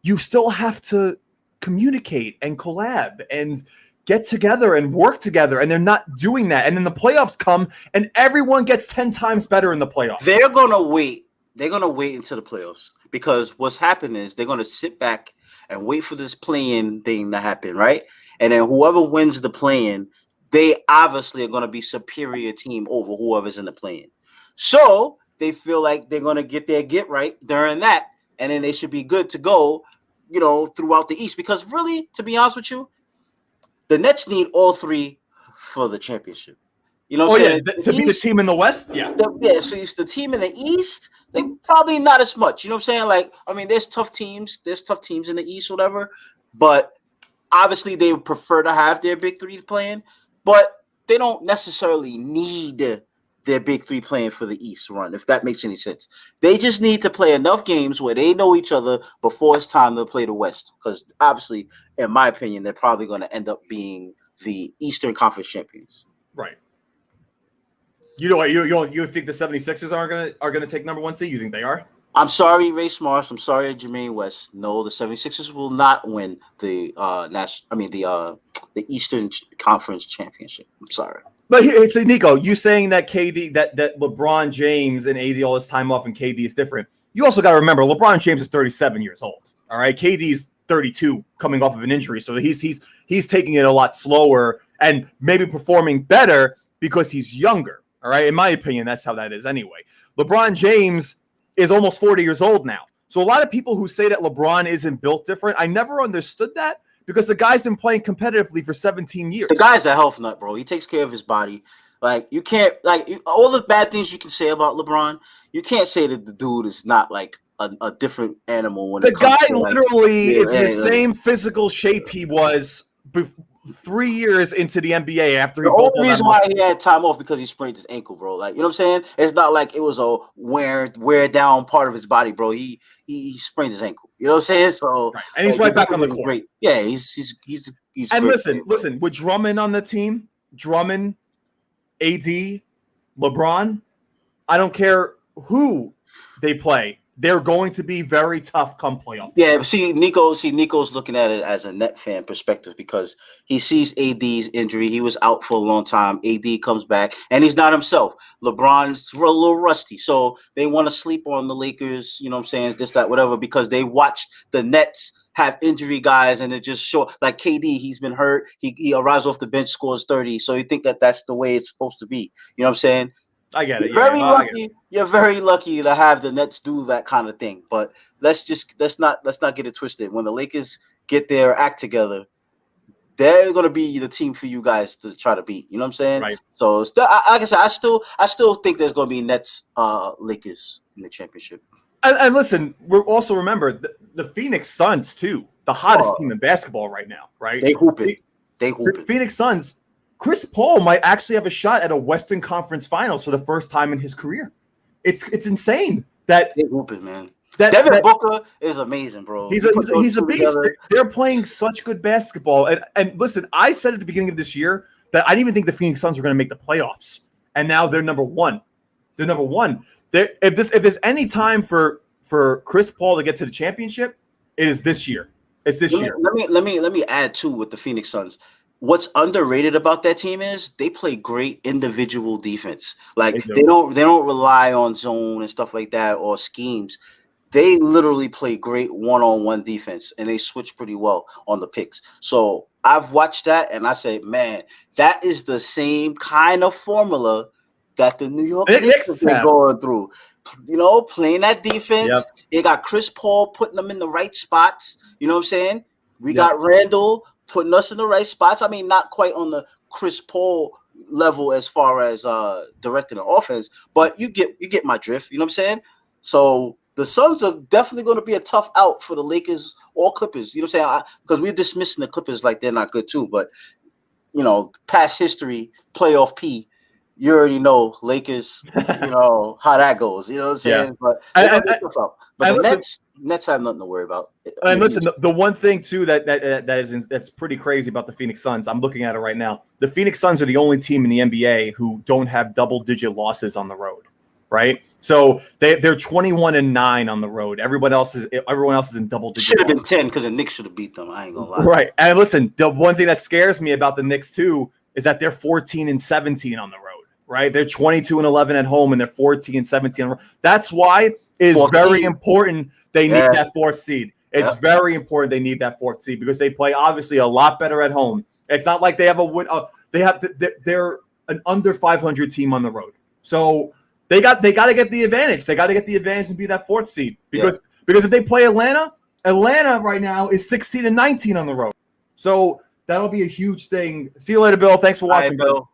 you still have to communicate and collab and get together and work together, and they're not doing that. And then the playoffs come, and everyone gets 10 times better in the playoffs. They're going to wait. They're going to wait until the playoffs because what's happened is they're going to sit back and wait for this play-in thing to happen, right? And then whoever wins the play-in, they obviously are going to be superior team over whoever's in the play-in. So they feel like they're going to get their get right during that, and then they should be good to go, throughout the East. Because really, to be honest with you, the Nets need all 3 for the championship. You know what I'm saying? To be the team in the West? Yeah. So it's the team in the East, like probably not as much. You know what I'm saying? Like, I mean, there's tough teams. There's tough teams in the East, whatever. But obviously, they would prefer to have their big three playing. But they don't necessarily need their big three playing for the East run, if that makes any sense. They just need to play enough games where they know each other before it's time to play the West. Because obviously, in my opinion, they're probably going to end up being the Eastern Conference champions. Right. You know what? You think the 76ers are gonna take number 1 seed? You think they are? I'm sorry, Ray Smarsh. I'm sorry, Jermaine West. No, the 76ers will not win the the Eastern Conference championship. I'm sorry. But it's Nico, you saying that KD, that LeBron James and AD all this time off and KD is different. You also got to remember LeBron James is 37 years old. All right, KD's 32, coming off of an injury, so he's taking it a lot slower and maybe performing better because he's younger. All right, in my opinion, that's how that is anyway. LeBron James is almost 40 years old now. So a lot of people who say that LeBron isn't built different, I never understood that because the guy's been playing competitively for 17 years. The guy's a health nut, bro. He takes care of his body. Like, you can't, all the bad things you can say about LeBron, you can't say that the dude is not like a different animal. When the guy literally is in the same physical shape he was 3 years into the NBA after he the only reason why he had time off because he sprained his ankle, bro. Like, you know what I'm saying? It's not like it was a wear down part of his body, bro. He sprained his ankle. You know what I'm saying? So right. And he's right back on the court. Great. Yeah, he's and listen, with Drummond on the team, Drummond, AD, LeBron, I don't care who they play. They're going to be very tough come playoff. Yeah, but Nico's looking at it as a net fan perspective because he sees AD's injury. He was out for a long time. AD comes back, and he's not himself. LeBron's a little rusty, so they want to sleep on the Lakers, you know what I'm saying, this, that, whatever, because they watched the Nets have injury guys, and it just short. Like KD, he's been hurt. He arrives off the bench, scores 30, so you think that that's the way it's supposed to be. You know what I'm saying? I get it. You're very lucky to have the Nets do that kind of thing. But let's not get it twisted. When the Lakers get their act together, they're gonna be the team for you guys to try to beat. You know what I'm saying? Right. So, like I said, I still think there's gonna be Nets, Lakers in the championship. And listen, we're also remember the Phoenix Suns too, the hottest team in basketball right now. Right? They hooping. Phoenix Suns. Chris Paul might actually have a shot at a Western Conference Finals for the first time in his career. It's insane that they hooping, man. Devin Booker is amazing, bro. He's a beast. They're playing such good basketball. And listen, I said at the beginning of this year that I didn't even think the Phoenix Suns were going to make the playoffs, and now they're number one. They're number one. If there's any time for Chris Paul to get to the championship, it is this year. It's this year. Let me add too with the Phoenix Suns. What's underrated about that team is they play great individual defense. Like they don't rely on zone and stuff like that or schemes. They literally play great one-on-one defense, and they switch pretty well on the picks. So I've watched that, and I say, man, that is the same kind of formula that the New York Knicks have been going through. You know, playing that defense. Yep. They got Chris Paul putting them in the right spots. You know what I'm saying? We got Randall putting us in the right spots. I mean, not quite on the Chris Paul level as far as directing the offense, but you get my drift. You know what I'm saying? So the Suns are definitely going to be a tough out for the Lakers or Clippers. You know what I'm saying? Because we're dismissing the Clippers like they're not good too. But, you know, past history, playoff P, you already know Lakers, you know, how that goes. You know what I'm saying? Yeah. But the Nets have nothing to worry about. And listen, the one thing too that's pretty crazy about the Phoenix Suns, I'm looking at it right now. The Phoenix Suns are the only team in the NBA who don't have double-digit losses on the road, right? So they're 21-9 on the road. Everyone else is in double-digit. Should have been 10 because the Knicks should have beat them. I ain't gonna lie. Right. And listen, the one thing that scares me about the Knicks too is that they're 14-17 on the road. Right? They're 22-11 at home, and they're 14-17 on the road. That's why it's very important they need that fourth seed. It's very important they need that fourth seed because they play obviously a lot better at home. It's not like they have a win. They're an under 500 team on the road, so they got to get the advantage. They got to get the advantage and be that fourth seed because if they play Atlanta right now is 16-19 on the road. So that'll be a huge thing. See you later, Bill. Thanks for watching, Bill.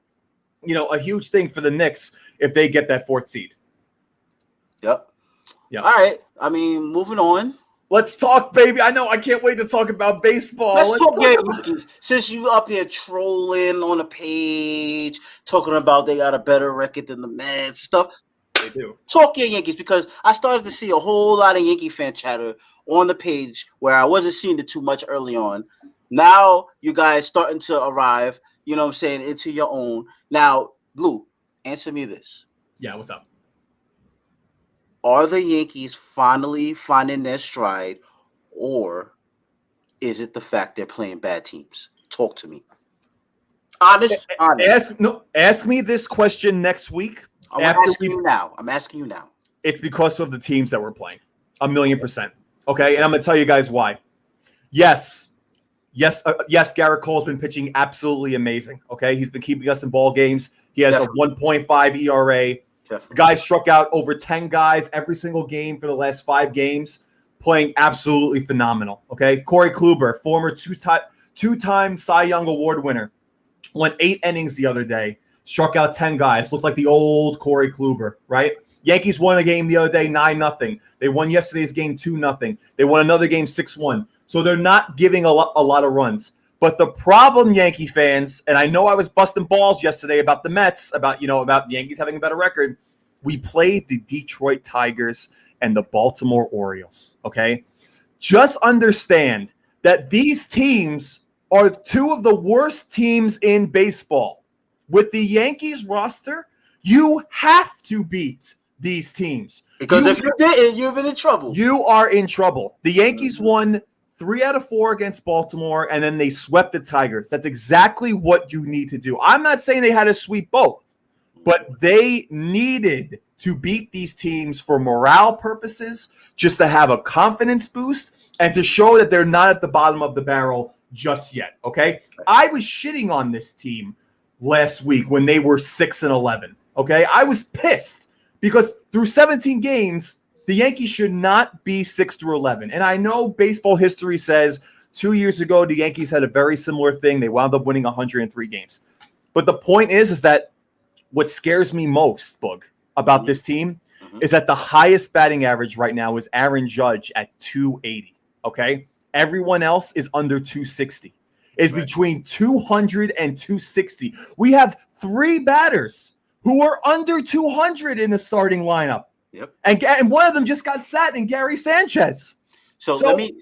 a huge thing for the Knicks if they get that 4th seed. Yep. All right. I mean, moving on. Let's talk, baby. I know I can't wait to talk about baseball. Let's talk Yankees. Since you up here trolling on the page, talking about they got a better record than the Mets stuff. They do. Talk your Yankees, because I started to see a whole lot of Yankee fan chatter on the page where I wasn't seeing it too much early on. Now you guys starting to arrive, you know what I'm saying, into your own. Now, Blue, answer me this. Yeah, what's up? Are the Yankees finally finding their stride, or is it the fact they're playing bad teams? Talk to me. Honest. Ask me this question next week. I'm asking you now. It's because of the teams that we're playing. 1,000,000%. Okay, and I'm going to tell you guys why. Yes, Garrett Cole's been pitching absolutely amazing. Okay, he's been keeping us in ball games. He has a 1.5 ERA. The guy struck out over 10 guys every single game for the last 5 games, playing absolutely phenomenal. Okay, Corey Kluber, former two-time Cy Young Award winner, went 8 innings the other day, struck out 10 guys, looked like the old Corey Kluber, right? Yankees won a game the other day 9-0. They won yesterday's game 2-0. They won another game 6-1. So they're not giving a lot of runs. But the problem, Yankee fans, and I know I was busting balls yesterday about the Mets, about the Yankees having a better record. We played the Detroit Tigers and the Baltimore Orioles, okay? Just understand that these teams are 2 of the worst teams in baseball. With the Yankees roster, you have to beat these teams. Because if you didn't, you've been in trouble. You are in trouble. The Yankees won 3 out of 4 against Baltimore, and then they swept the Tigers. That's exactly what you need to do. I'm not saying they had to sweep both, but they needed to beat these teams for morale purposes, just to have a confidence boost and to show that they're not at the bottom of the barrel just yet, okay? I was shitting on this team last week when they were 6-11, okay? I was pissed because through 17 games, the Yankees should not be 6-11. And I know baseball history says 2 years ago, the Yankees had a very similar thing. They wound up winning 103 games. But the point is that what scares me most, Boog, about this team is that the highest batting average right now is Aaron Judge at 280, okay? Everyone else is under 260. Is between 200 and 260. We have 3 batters who are under 200 in the starting lineup. Yep. And one of them just got sat in Gary Sanchez. So let me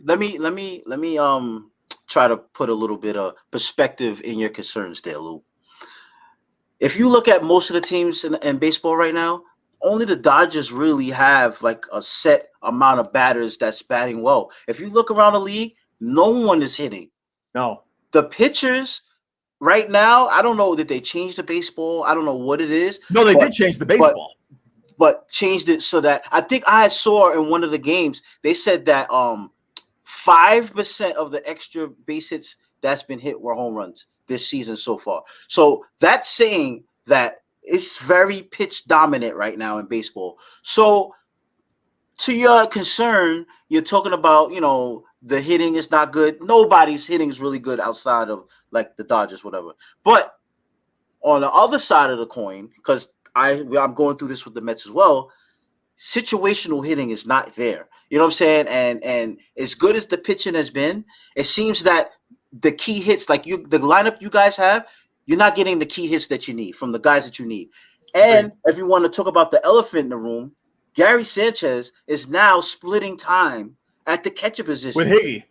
try to put a little bit of perspective in your concerns there, Lou. If you look at most of the teams in baseball right now, only the Dodgers really have like a set amount of batters that's batting well. If you look around the league, no one is hitting. No. The pitchers right now, I don't know that they changed the baseball. I don't know what it is. No, they did change the baseball. But changed it so that I think I saw in one of the games, they said that 5% of the extra base hits that's been hit were home runs this season so far. So that's saying that it's very pitch dominant right now in baseball. So to your concern, you're talking about, the hitting is not good. Nobody's hitting is really good outside of like the Dodgers, whatever. But on the other side of the coin, because I'm going through this with the Mets as well, situational hitting is not there. You know what I'm saying? And as good as the pitching has been, it seems that the key hits, like the lineup you guys have, you're not getting the key hits that you need from the guys that you need. And if you want to talk about the elephant in the room, Gary Sanchez is now splitting time at the catcher position. With Higgy.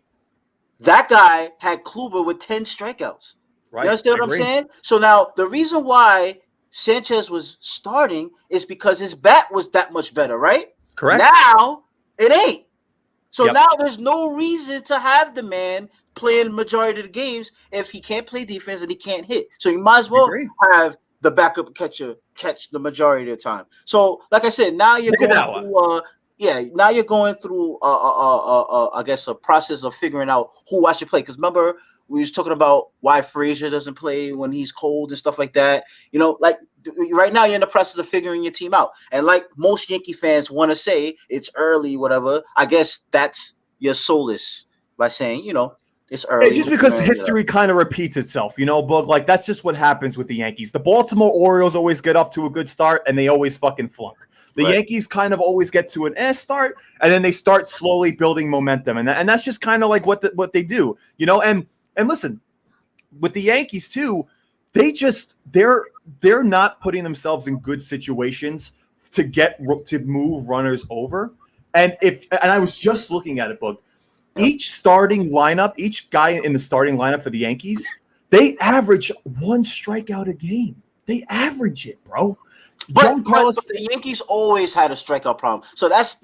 That guy had Kluber with 10 strikeouts. Right. You understand what I'm saying? So now the reason why Sanchez was starting is because his bat was that much better, right? Correct. Now it ain't. So now there's no reason to have the man playing majority of the games if he can't play defense and he can't hit. So you might as well have the backup catcher catch the majority of the time. So like I said, now you're going through I guess a process of figuring out who I should play. Because remember, we was talking about why Frazier doesn't play when he's cold and stuff like that. Like right now you're in the process of figuring your team out. And like most Yankee fans want to say, it's early, whatever. I guess that's your solace by saying, It's early. It's just because history kind of repeats itself, Boog. Like, that's just what happens with the Yankees. The Baltimore Orioles always get up to a good start, and they always fucking flunk. The Yankees kind of always get to an start, and then they start slowly building momentum, and that's just kind of like what they do, And listen, with the Yankees too, they're not putting themselves in good situations to move runners over. And I was just looking at it, Boog. Each starting lineup, each guy in the starting lineup for the Yankees, they average 1 strikeout a game. They average it, bro. But the Yankees always had a strikeout problem, so that's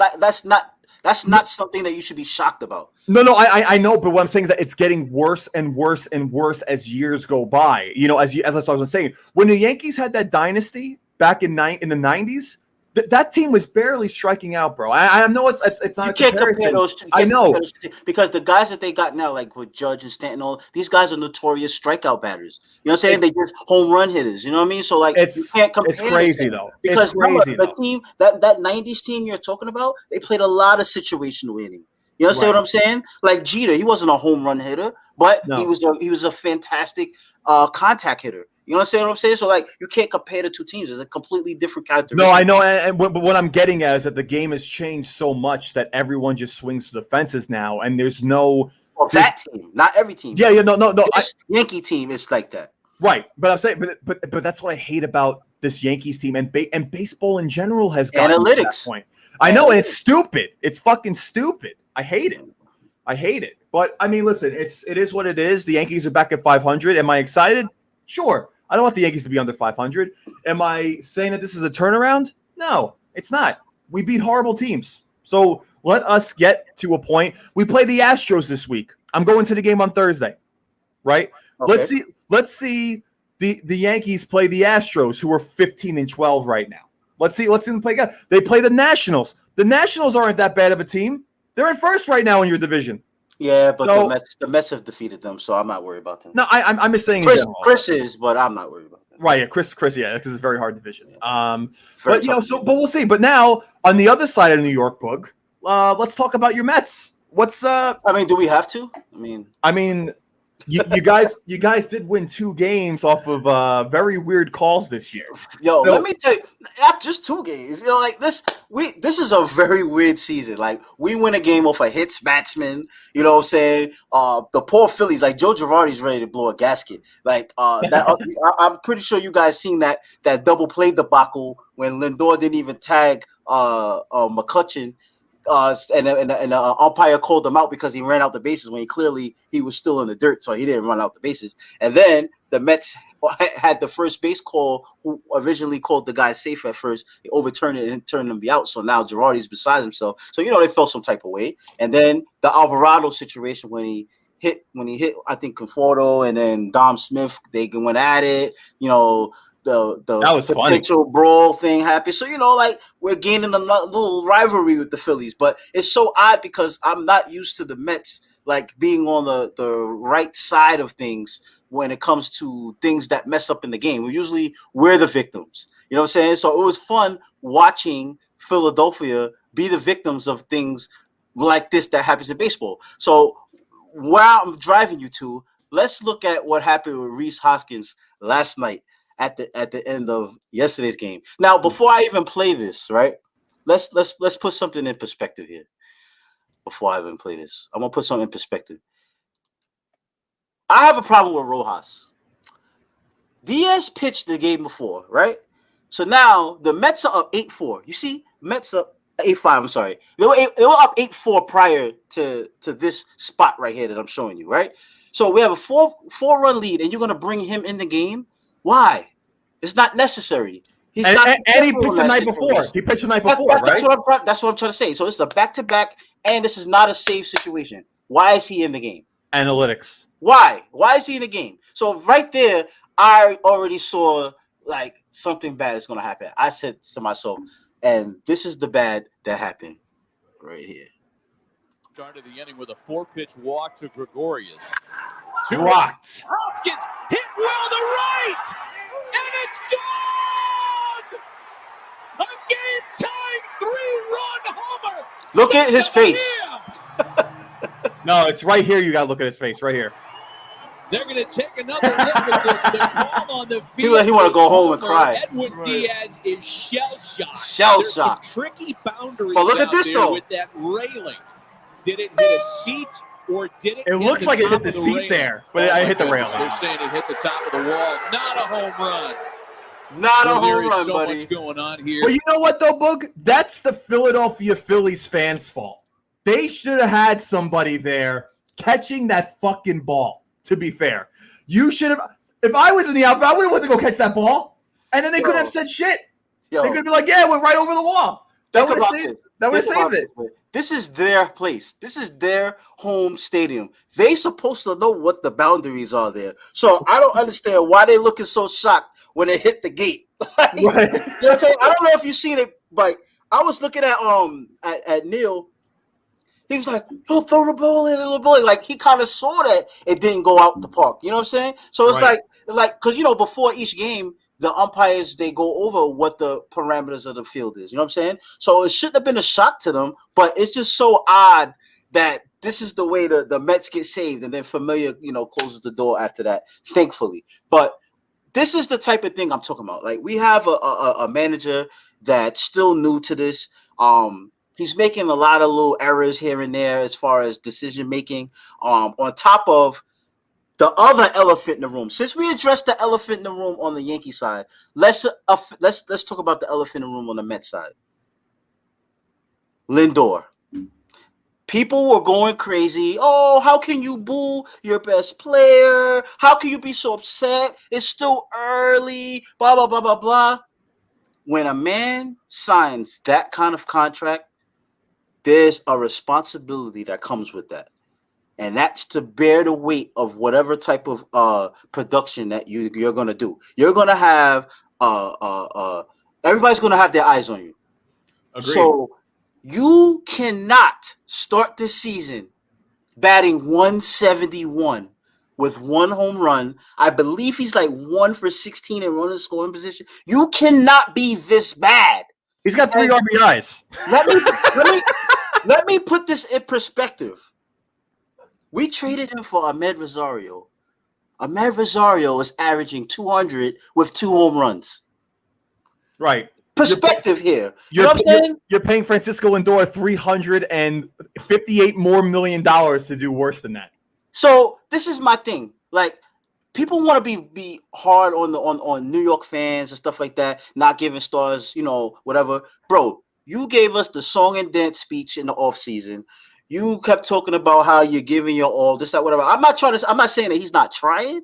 not something that you should be shocked about. No, I know, but what I'm saying is that it's getting worse and worse and worse as years go by. As that's what I was saying. When the Yankees had that dynasty back in the 90s, that team was barely striking out, bro. I know it's not. You can't compare those two. I know, because the guys that they got now, like with Judge and Stanton, these guys are notorious strikeout batters. You know what I'm saying? They just home run hitters. You know what I mean? So like, you can't compare. It's crazy though. Because the team that 90s team you're talking about, they played a lot of situational hitting. You know what I'm saying? Like Jeter, he wasn't a home run hitter, but he was a fantastic contact hitter. You understand what I'm saying? So, like, you can't compare the two teams. It's a completely different characteristic. No, I know. But what I'm getting at is that the game has changed so much that everyone just swings to the fences now, and there's no. Well, that team, not every team. Yeah, no. This Yankee team is like that. Right, but I'm saying, but that's what I hate about this Yankees team and baseball in general has gotten to that point. I know, and it's stupid. It's fucking stupid. I hate it. But I mean, listen, it is what it is. The Yankees are back at 500. Am I excited? Sure. I don't want the Yankees to be under 500. Am I saying that this is a turnaround? No, it's not. We beat horrible teams. So let us get to a point. We play the Astros this week. I'm going to the game on Thursday, right? Okay. Let's see the Yankees play the Astros, who are 15-12 right now. Let's see them play again. They play the Nationals. The Nationals aren't that bad of a team. They're in first right now in your division. Yeah, but the Mets have defeated them, so I'm not worried about them. No, I'm just saying. Chris is, but I'm not worried about them. Right, yeah, Chris, yeah, because it's a very hard division. But we'll see. But now on the other side of New York, Boog, let's talk about your Mets. What's I mean, do we have to? I mean, you guys did win 2 games off of very weird calls this year. Yo, let me tell you, not just 2 games. Like this is a very weird season. Like, we win a game off a hits batsman. You know what I'm saying? The poor Phillies, like Joe Girardi's ready to blow a gasket. Like I'm pretty sure you guys seen that double play debacle when Lindor didn't even tag McCutchen. And the umpire called him out because he ran out the bases when he was still in the dirt, so he didn't run out the bases. And then the Mets had the first base call, who originally called the guy safe at first. He overturned it and turned him out. So now Girardi's beside himself. So they felt some type of way. And then the Alvarado situation when he hit I think Conforto and then Dom Smith, they went at it. The potential brawl thing happened. So, like, we're gaining a little rivalry with the Phillies. But it's so odd because I'm not used to the Mets, like, being on the right side of things when it comes to things that mess up in the game. We're the victims. You know what I'm saying? So it was fun watching Philadelphia be the victims of things like this that happens in baseball. So where I'm driving you to, let's look at what happened with Rhys Hoskins last night at the end of yesterday's game. Now, before I even play this, right? Let's put something in perspective here. Before I even play this, I'm gonna put something in perspective. I have a problem with Rojas. Diaz pitched the game before, right? So now the Mets are up 8-4. You see, Mets up 8-5. I'm sorry, they were up 8-4 prior to this spot right here that I'm showing you, right? So we have a four-run lead, and you're gonna bring him in the game. Why? It's not necessary. He pitched the night before. He pitched the night before, right? That's what I'm trying to say. So it's a back-to-back, and this is not a safe situation. Why is he in the game? Analytics. Why? Why is he in the game? So right there, I already saw like something bad is going to happen. I said to myself, and this is the bad that happened right here. Started the inning with a 4-pitch walk to Gregorius. Rocked. Hoskins hit well to right, and it's gone! A game-tying 3-run homer. Look at his face. No, it's right here. You got to look at his face right here. They're going to take another look at this. The call on the field. He want to go home and cry. Edwin Diaz is shell-shocked. Shell-shocked. There's some tricky boundaries but look at this, though. With that railing. Did it hit a seat or did it It looks like it hit the seat there, but I hit the railing. They're saying it hit the top of the wall. Not a home run. Not a home run, so buddy. Much going on here. But you know what, though, Boog? That's the Philadelphia Phillies fans' fault. They should have had somebody there catching that fucking ball, to be fair. You should have – if I was in the outfield, I would have went to go catch that ball, and then they couldn't have said shit. They could be like, yeah, it went right over the wall. That would have saved it. This is their place. This is their home stadium. They supposed to know what the boundaries are there. So I don't understand why they looking so shocked when they hit the gate. Right. You know what I'm saying? I don't know if you seen it, but I was looking at Neil. He was like, he'll throw the ball in, little boy. Like, he kind of saw that it didn't go out the park. You know what I'm saying? So it's like, because, you know, before each game, the umpires, they go over what the parameters of the field is. You know what I'm saying? So it shouldn't have been a shock to them, but it's just so odd that this is the way the Mets get saved, and then Familia, you know, closes the door after that, thankfully. But this is the type of thing I'm talking about. Like, we have a manager that's still new to this. He's making a lot of little errors here and there as far as decision making. On top of the other elephant in the room. Since we addressed the elephant in the room on the Yankee side, let's talk about the elephant in the room on the Mets side. Lindor. People were going crazy. Oh, how can you boo your best player? How can you be so upset? It's still early. Blah, blah, blah, blah, blah. When a man signs that kind of contract, there's a responsibility that comes with that. And that's to bear the weight of whatever type of production that you're going to do. You're going to have everybody's going to have their eyes on you. Agreed. So you cannot start this season batting 171 with one home run. I believe he's like 1 for 16 in running scoring position. You cannot be this bad. He's got 3 RBIs. Let me put this in perspective. We traded him for Ahmed Rosario. Ahmed Rosario is averaging 200 with 2 home runs. Right. Perspective here. You know what I'm saying? You're paying Francisco Lindor $358 million to do worse than that. So this is my thing. Like, people want to be hard on New York fans and stuff like that, not giving stars, you know, whatever. Bro, you gave us the song and dance speech in the offseason. You kept talking about how you're giving your all, this, that, whatever. I'm not saying that he's not trying,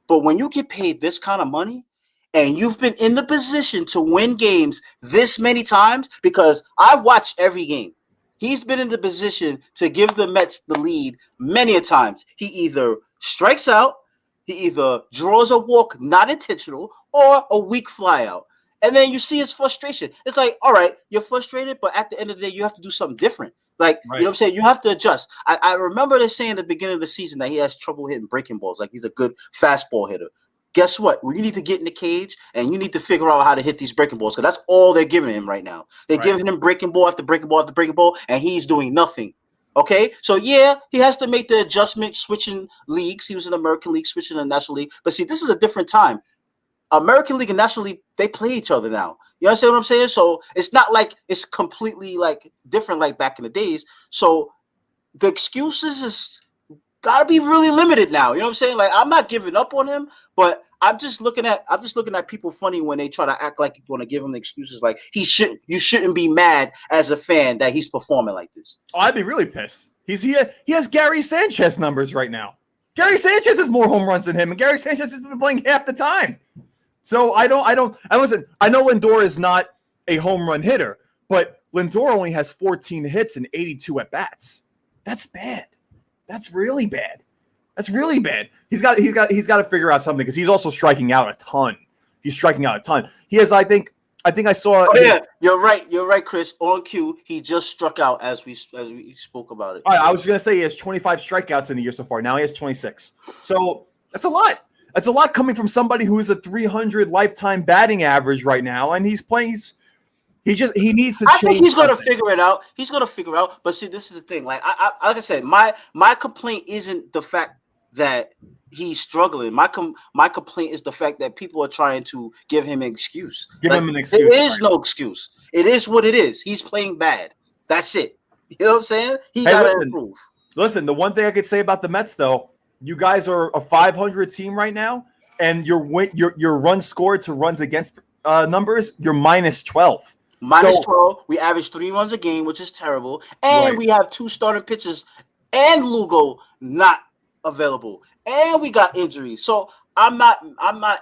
but when you get paid this kind of money and you've been in the position to win games this many times, because I watch every game. He's been in the position to give the Mets the lead many a times. He either strikes out, he either draws a walk not intentional, or a weak fly out. And then you see his frustration. It's like, all right, you're frustrated, but at the end of the day, you have to do something different. Like, right. You know what I'm saying? You have to adjust. I remember they saying at the beginning of the season that he has trouble hitting breaking balls. Like, he's a good fastball hitter. Guess what? Well, you need to get in the cage, and you need to figure out how to hit these breaking balls, because that's all they're giving him right now. They're giving him breaking ball after breaking ball after breaking ball, and he's doing nothing. Okay? So, yeah, he has to make the adjustment, switching leagues. He was in the American League, switching to the National League. But, see, this is a different time. American League and National League, they play each other now. You understand what I'm saying? So it's not like it's completely like different like back in the days. So the excuses is gotta be really limited now. You know what I'm saying? Like, I'm not giving up on him, but I'm just looking at people funny when they try to act like you want to give him the excuses. Like, you shouldn't be mad as a fan that he's performing like this. Oh, I'd be really pissed. He has Gary Sanchez numbers right now. Gary Sanchez has more home runs than him, and Gary Sanchez has been playing half the time. So I know Lindor is not a home run hitter, but Lindor only has 14 hits and 82 at bats. That's bad. That's really bad. That's really bad. He's got to figure out something, because he's also striking out a ton. He's striking out a ton. He has, I think I saw. Oh, yeah, you're right, Chris. On cue, he just struck out as we spoke about it. All right, I was gonna say he has 25 strikeouts in the year so far. Now he has 26. So that's a lot. That's a lot coming from somebody who is a 300 lifetime batting average right now, and he's playing. He needs to. I think he's gonna something. figure it out. He's gonna figure out. But see, this is the thing. Like like I said, my complaint isn't the fact that he's struggling. My complaint is the fact that people are trying to give him an excuse. Give him an excuse. There is no excuse. It is what it is. He's playing bad. That's it. You know what I'm saying? He gotta improve. Listen, the one thing I could say about the Mets, though, you guys are a 500 team right now, and your run scored to runs against numbers, you're minus 12. Minus 12. We average 3 runs a game, which is terrible. And we have 2 starting pitchers and Lugo not available. And we got injuries. So I'm not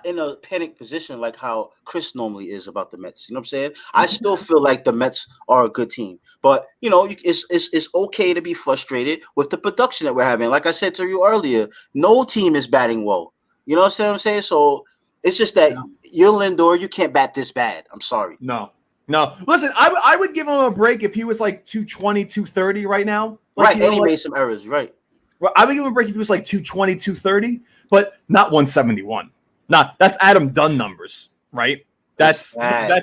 in a panic position like how Chris normally is about the Mets. You know what I'm saying? I still feel like the Mets are a good team. But, you know, it's okay to be frustrated with the production that we're having. Like I said to you earlier, no team is batting well. You know what I'm saying? So it's just that you're Lindor, you can't bat this bad. I'm sorry. No. Listen, I would give him a break if he was like 220, 230 right now. Like, and he made some errors, right? Well, I would give him a break if he was like 220, 230, but not 171. That's Adam Dunn numbers, right? That's bad.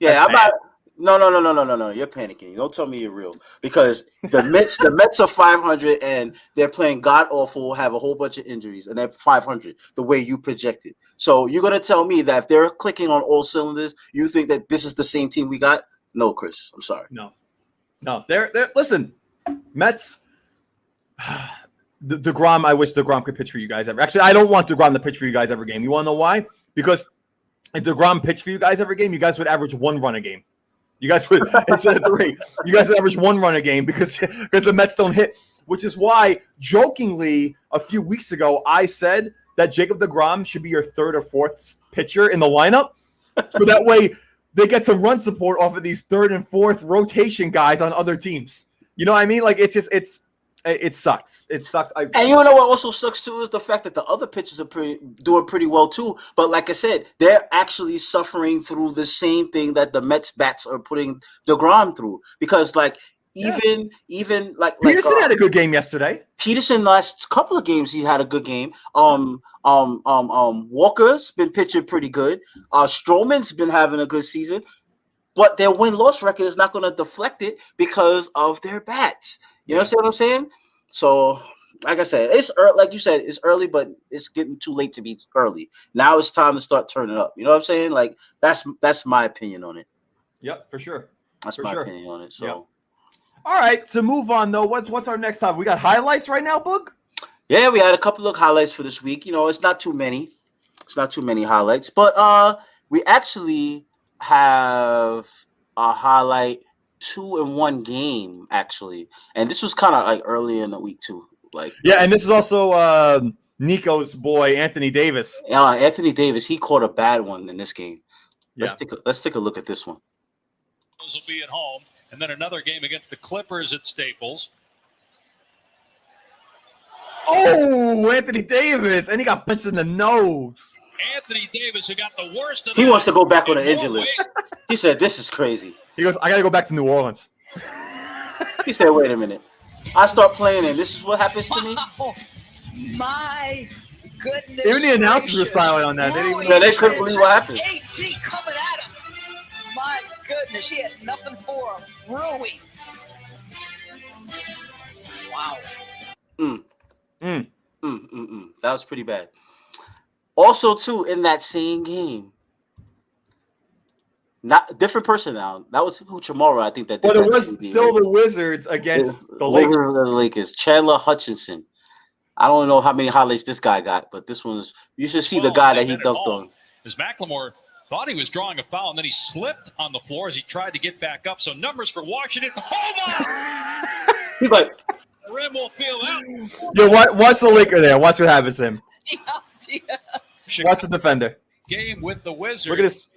Yeah, I'm not. No. You're panicking. Don't tell me you're real because the Mets are 500 and they're playing god awful, have a whole bunch of injuries, and they're 500 the way you projected. So you're gonna tell me that if they're clicking on all cylinders, you think that this is the same team we got? No, Chris. I'm sorry. No. They're listen, Mets. DeGrom, I wish DeGrom could pitch for you guys ever. Actually, I don't want DeGrom to pitch for you guys every game. You want to know why? Because if DeGrom pitched for you guys every game, you guys would average 1 run a game. You guys would, instead of 3, you guys would average 1 run a game because the Mets don't hit, which is why, jokingly, a few weeks ago, I said that Jacob DeGrom should be your 3rd or 4th pitcher in the lineup. So that way they get some run support off of these 3rd and 4th rotation guys on other teams. You know what I mean? Like, it sucks. It sucks. And you know what also sucks too is the fact that the other pitchers are doing pretty well too. But like I said, they're actually suffering through the same thing that the Mets bats are putting DeGrom through. Because like even Peterson had a good game yesterday. Peterson last couple of games he had a good game. Walker's been pitching pretty good. Stroman's been having a good season. But their win-loss record is not going to deflect it because of their bats. You know what I'm saying? So, like I said, it's early, like you said, it's early, but it's getting too late to be early. Now it's time to start turning up. You know what I'm saying? Like that's my opinion on it. Yep, for sure. That's my opinion on it. So, yep. All right, to move on though, what's our next topic? We got highlights right now, Boog? Yeah, we had a couple of highlights for this week. You know, it's not too many. It's not too many highlights, but we actually have a highlight 2-in-1 game actually, and this was kind of like early in the week too. Like and this is also Nico's boy Anthony Davis. Anthony Davis, he caught a bad one in this game. Yeah. Let's take a look at this one. Those will be at home, and then another game against the Clippers at Staples. Oh, Anthony Davis, and he got punched in the nose. Anthony Davis, who got the worst of He wants to go back on the injury list. He said, "This is crazy." He goes, "I got to go back to New Orleans." He said, "Wait a minute. I start playing, and this is what happens to me." My goodness! Even the announcers were silent on that. They couldn't believe what happened. AD coming at him. My goodness, he had nothing for him. Rui. Wow. That was pretty bad. Also, too, in that same game, not different person now. That was Uchimura, I think that. But it was still the Wizards against the Lakers. Chandler Hutchinson. I don't know how many highlights this guy got, but this one is. You should see the guy that he dunked on. As McLemore thought he was drawing a foul, and then he slipped on the floor as he tried to get back up. So numbers for Washington. Hold on. He's like, the rim will feel out. Yeah, watch the Laker there. Watch what happens to him. Watch the defender. Game with the Wizards.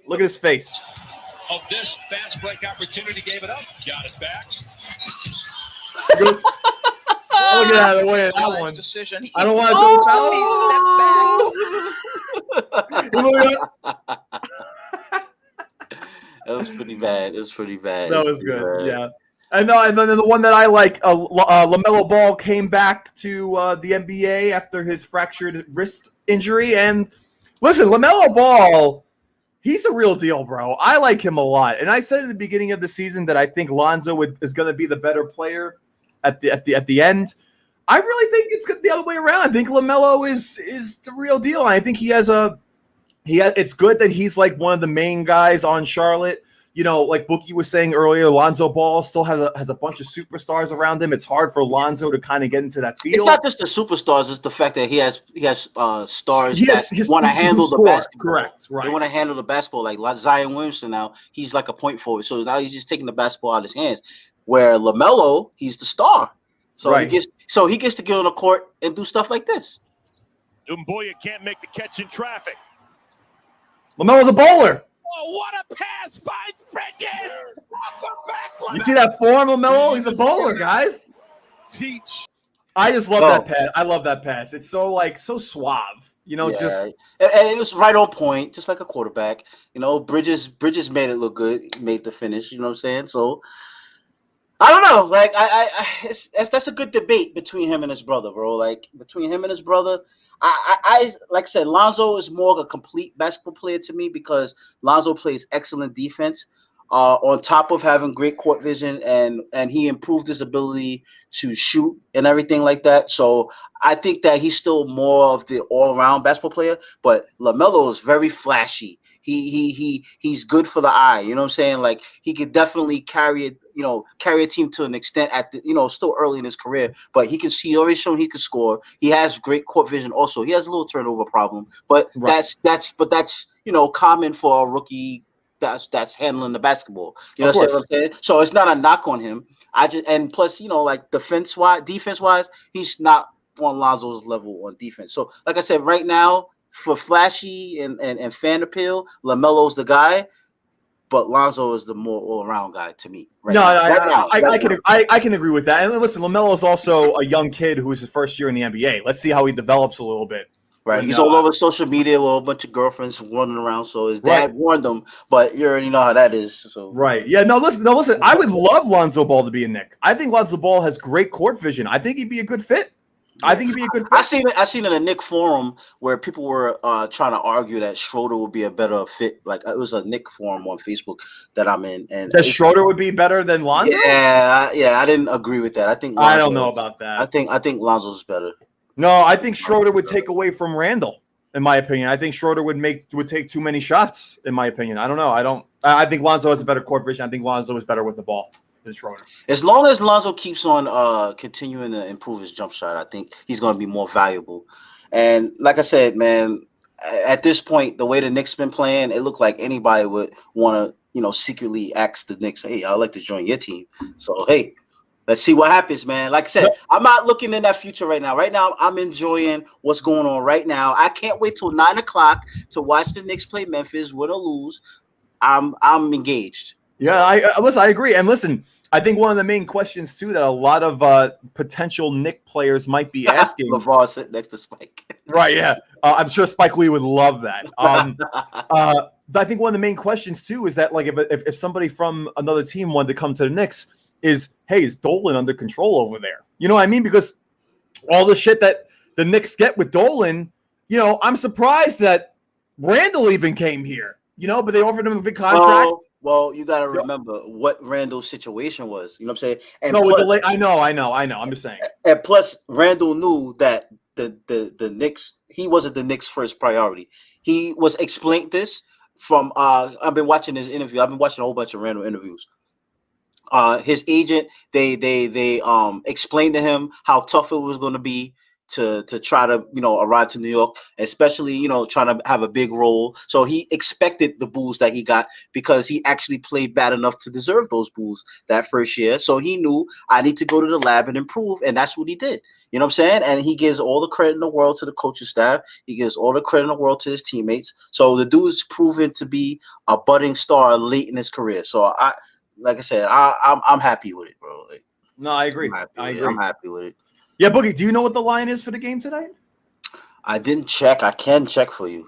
Look at his face. Of this fast break opportunity, gave it up, got it back. Look at out of the way of that one. Decision. I don't want to That was pretty bad. It was pretty bad. That was good. Bad. Yeah. And then the one that I like, Lamelo Ball came back to the NBA after his fractured wrist injury. And listen, Lamelo Ball, He's the real deal, bro. I like him a lot. And I said at the beginning of the season that I think Lonzo is going to be the better player at the end. I really think it's the other way around. I think LaMelo is the real deal. I think it's good that he's like one of the main guys on Charlotte. You know, like Boogie was saying earlier, Lonzo Ball still has a bunch of superstars around him. It's hard for Lonzo to kind of get into that field. It's not just the superstars; it's the fact that he has stars that want to handle the basketball. Correct, right? They want to handle the basketball, like Zion Williamson. Now he's like a point forward, so now he's just taking the basketball out of his hands. Where LaMelo, he's the star, so he gets to get on the court and do stuff like this. Dumboya can't make the catch in traffic. LaMelo's a bowler. Oh, what a pass! Finds Bridges. You see that form, LaMelo? He's a bowler, guys. Teach. I just love that pass. I love that pass. It's so suave. You know, and it was right on point, just like a quarterback. You know, Bridges made it look good. He made the finish. You know what I'm saying? So I don't know. Like that's a good debate between him and his brother, bro. Like between him and his brother. I like I said, Lonzo is more of a complete basketball player to me because Lonzo plays excellent defense on top of having great court vision and he improved his ability to shoot and everything like that. So I think that he's still more of the all-around basketball player, but LaMelo is very flashy. He's good for the eye. You know what I'm saying? Like he could definitely carry a team to an extent at the, still early in his career, but he already shown he could score. He has great court vision also. He has a little turnover problem, but that's common for a rookie that's handling the basketball. You know what I'm saying? So it's not a knock on him. Plus, like defense wise, he's not on Lonzo's level on defense. So like I said, right now, for flashy and fan appeal, LaMelo's the guy, but Lonzo is the more all-around guy to me. I can agree with that. And listen, LaMelo is also a young kid who is his first year in the NBA. Let's see how he develops a little bit. Right, he's all over social media with a bunch of girlfriends running around. So his dad warned him, but you already know how that is. So listen. I would love Lonzo Ball to be a Knick. I think Lonzo Ball has great court vision. I think he'd be a good fit. I seen it in a Knick forum where people were trying to argue that Schroeder would be a better fit. Like it was a Knick forum on Facebook that I'm in, and that Schroeder would be better than Lonzo. Yeah, I didn't agree with that. I think I don't know about that. I think Lonzo's better. No, I think Schroeder would take away from Randall. In my opinion, I think Schroeder would take too many shots. In my opinion, I don't know. I think Lonzo has a better court vision. I think Lonzo is better with the ball than Schroeder. As long as Lonzo keeps on continuing to improve his jump shot, I think he's going to be more valuable. And like I said, man, at this point, the way the Knicks been playing, it looked like anybody would want to, secretly ask the Knicks, "Hey, I'd like to join your team." So hey. Let's see what happens, man. Like I said, I'm not looking in that future right now. Right now, I'm enjoying what's going on right now. I can't wait till 9:00 to watch the Knicks play Memphis, win or lose. I'm engaged. Yeah, I agree. And listen, I think one of the main questions too that a lot of potential Knick players might be asking. LeVar sitting next to Spike. Right? Yeah, I'm sure Spike Lee would love that. I think one of the main questions too is that like if somebody from another team wanted to come to the Knicks. Is Dolan under control over there? You know what I mean? Because all the shit that the Knicks get with Dolan, I'm surprised that Randall even came here, but they offered him a big contract. Well, you got to remember what Randall's situation was. You know what I'm saying? And no, plus, I know. I'm just saying. And plus, Randall knew that the Knicks, he wasn't the Knicks' first priority. He was explained this from, I've been watching his interview. I've been watching a whole bunch of Randall interviews. His agent, they explained to him how tough it was going to be to try to arrive to New York, especially trying to have a big role. So he expected the boos that he got because he actually played bad enough to deserve those boos that first year. So he knew I need to go to the lab and improve, and that's what he did. You know what I'm saying? And he gives all the credit in the world to the coaching staff. He gives all the credit in the world to his teammates. So the dude is proven to be a budding star late in his career. So like I said, I'm happy with it, bro. Like, no, I agree. I'm happy with it. Yeah, Boogie, do you know what the line is for the game tonight? I didn't check. I can check for you.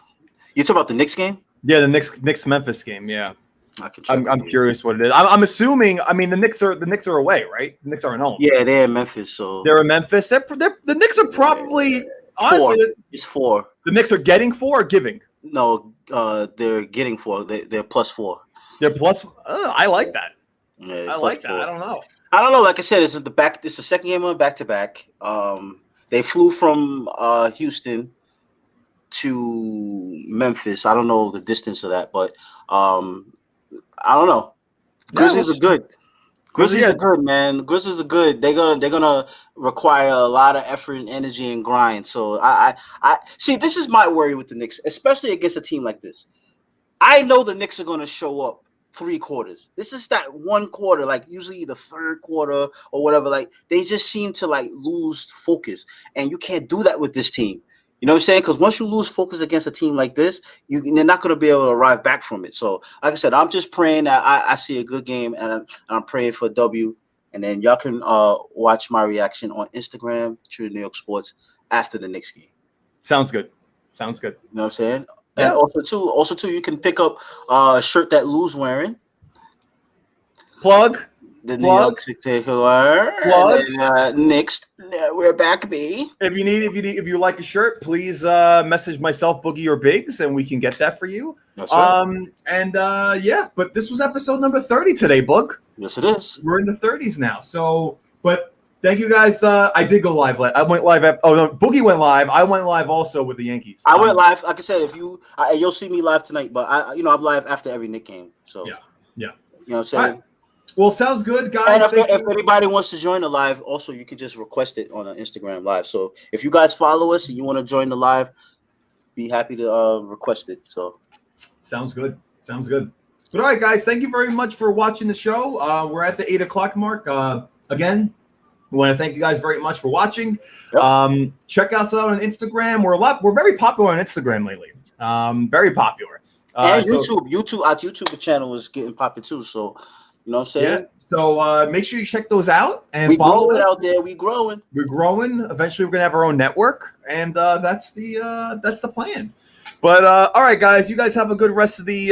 You talking about the Knicks game? Yeah, the Knicks Memphis game. Yeah, I can check. I'm curious what it is. I'm assuming. I mean, the Knicks are away, right? The Knicks are at home. Yeah, they're in Memphis. So they're in Memphis. The Knicks are probably honestly. It's 4. The Knicks are getting 4 or giving. No, they're getting 4. They're +4. They're plus. I like that. Yeah, I like that. I don't know. Like I said, it's the second game on back-to-back. They flew from Houston to Memphis. I don't know the distance of that, but I don't know. Grizzlies are good. Grizzlies are good, man. Grizzlies are good. They're gonna require a lot of effort and energy and grind. So I see. This is my worry with the Knicks, especially against a team like this. I know the Knicks are gonna show up 3 quarters. This is that 1 quarter, like usually the 3rd quarter or whatever. Like they just seem to like lose focus, and you can't do that with this team. You know what I'm saying? Because once you lose focus against a team like this, they're not going to be able to arrive back from it. So, like I said, I'm just praying that I see a good game, and I'm praying for a W. And then y'all can watch my reaction on Instagram, True New York Sports, after the Knicks game. Sounds good. Sounds good. You know what I'm saying? Yeah. And also too, you can pick up a shirt that Lou's wearing. Plug. The New York particular. Plug. Knicks. We're back, B. If you like a shirt, please message myself, Boogie or Biggs, and we can get that for you. That's right. Yeah, but this was episode number 30 today, Book. Yes, it is. We're in the 30s now. So, but thank you guys. I did go live. I went live. Boogie went live. I went live also with the Yankees. I went live. Like I said, if you'll see me live tonight, but I'm live after every Knicks game. So yeah. You know what I'm saying? Right. Well, sounds good, guys. And if anybody wants to join the live, also you can just request it on an Instagram live. So if you guys follow us and you want to join the live, be happy to request it. So sounds good. Sounds good. But all right, guys, thank you very much for watching the show. We're at the 8 o'clock mark. Again, we want to thank you guys very much for watching. Yep. Check us out on Instagram. We're very popular on Instagram lately. Very popular. And YouTube. Our YouTube channel is getting popping too. So. You know what I'm saying? Yeah. So make sure you check those out and we follow us out there. We're growing. Eventually, we're gonna have our own network, and that's the plan. But all right, guys, you guys have a good rest of the.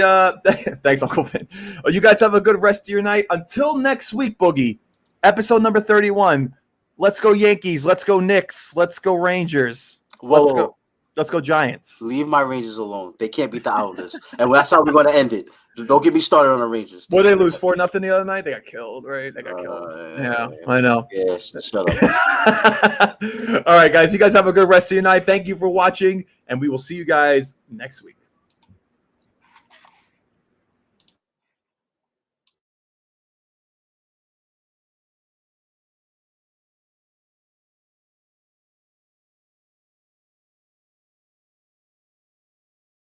Thanks, Uncle Finn. You guys have a good rest of your night. Until next week, Boogie. Episode number 31. Let's go Yankees. Let's go Knicks. Let's go Rangers. Let's go Giants. Leave my Rangers alone. They can't beat the Islanders, and that's how we're going to end it. Don't get me started on the Rangers. Well, they lose 4-0 the other night. They got killed, right? They got killed. Yeah, I know. Yes, shut up. All right, guys. You guys have a good rest of your night. Thank you for watching, and we will see you guys next week.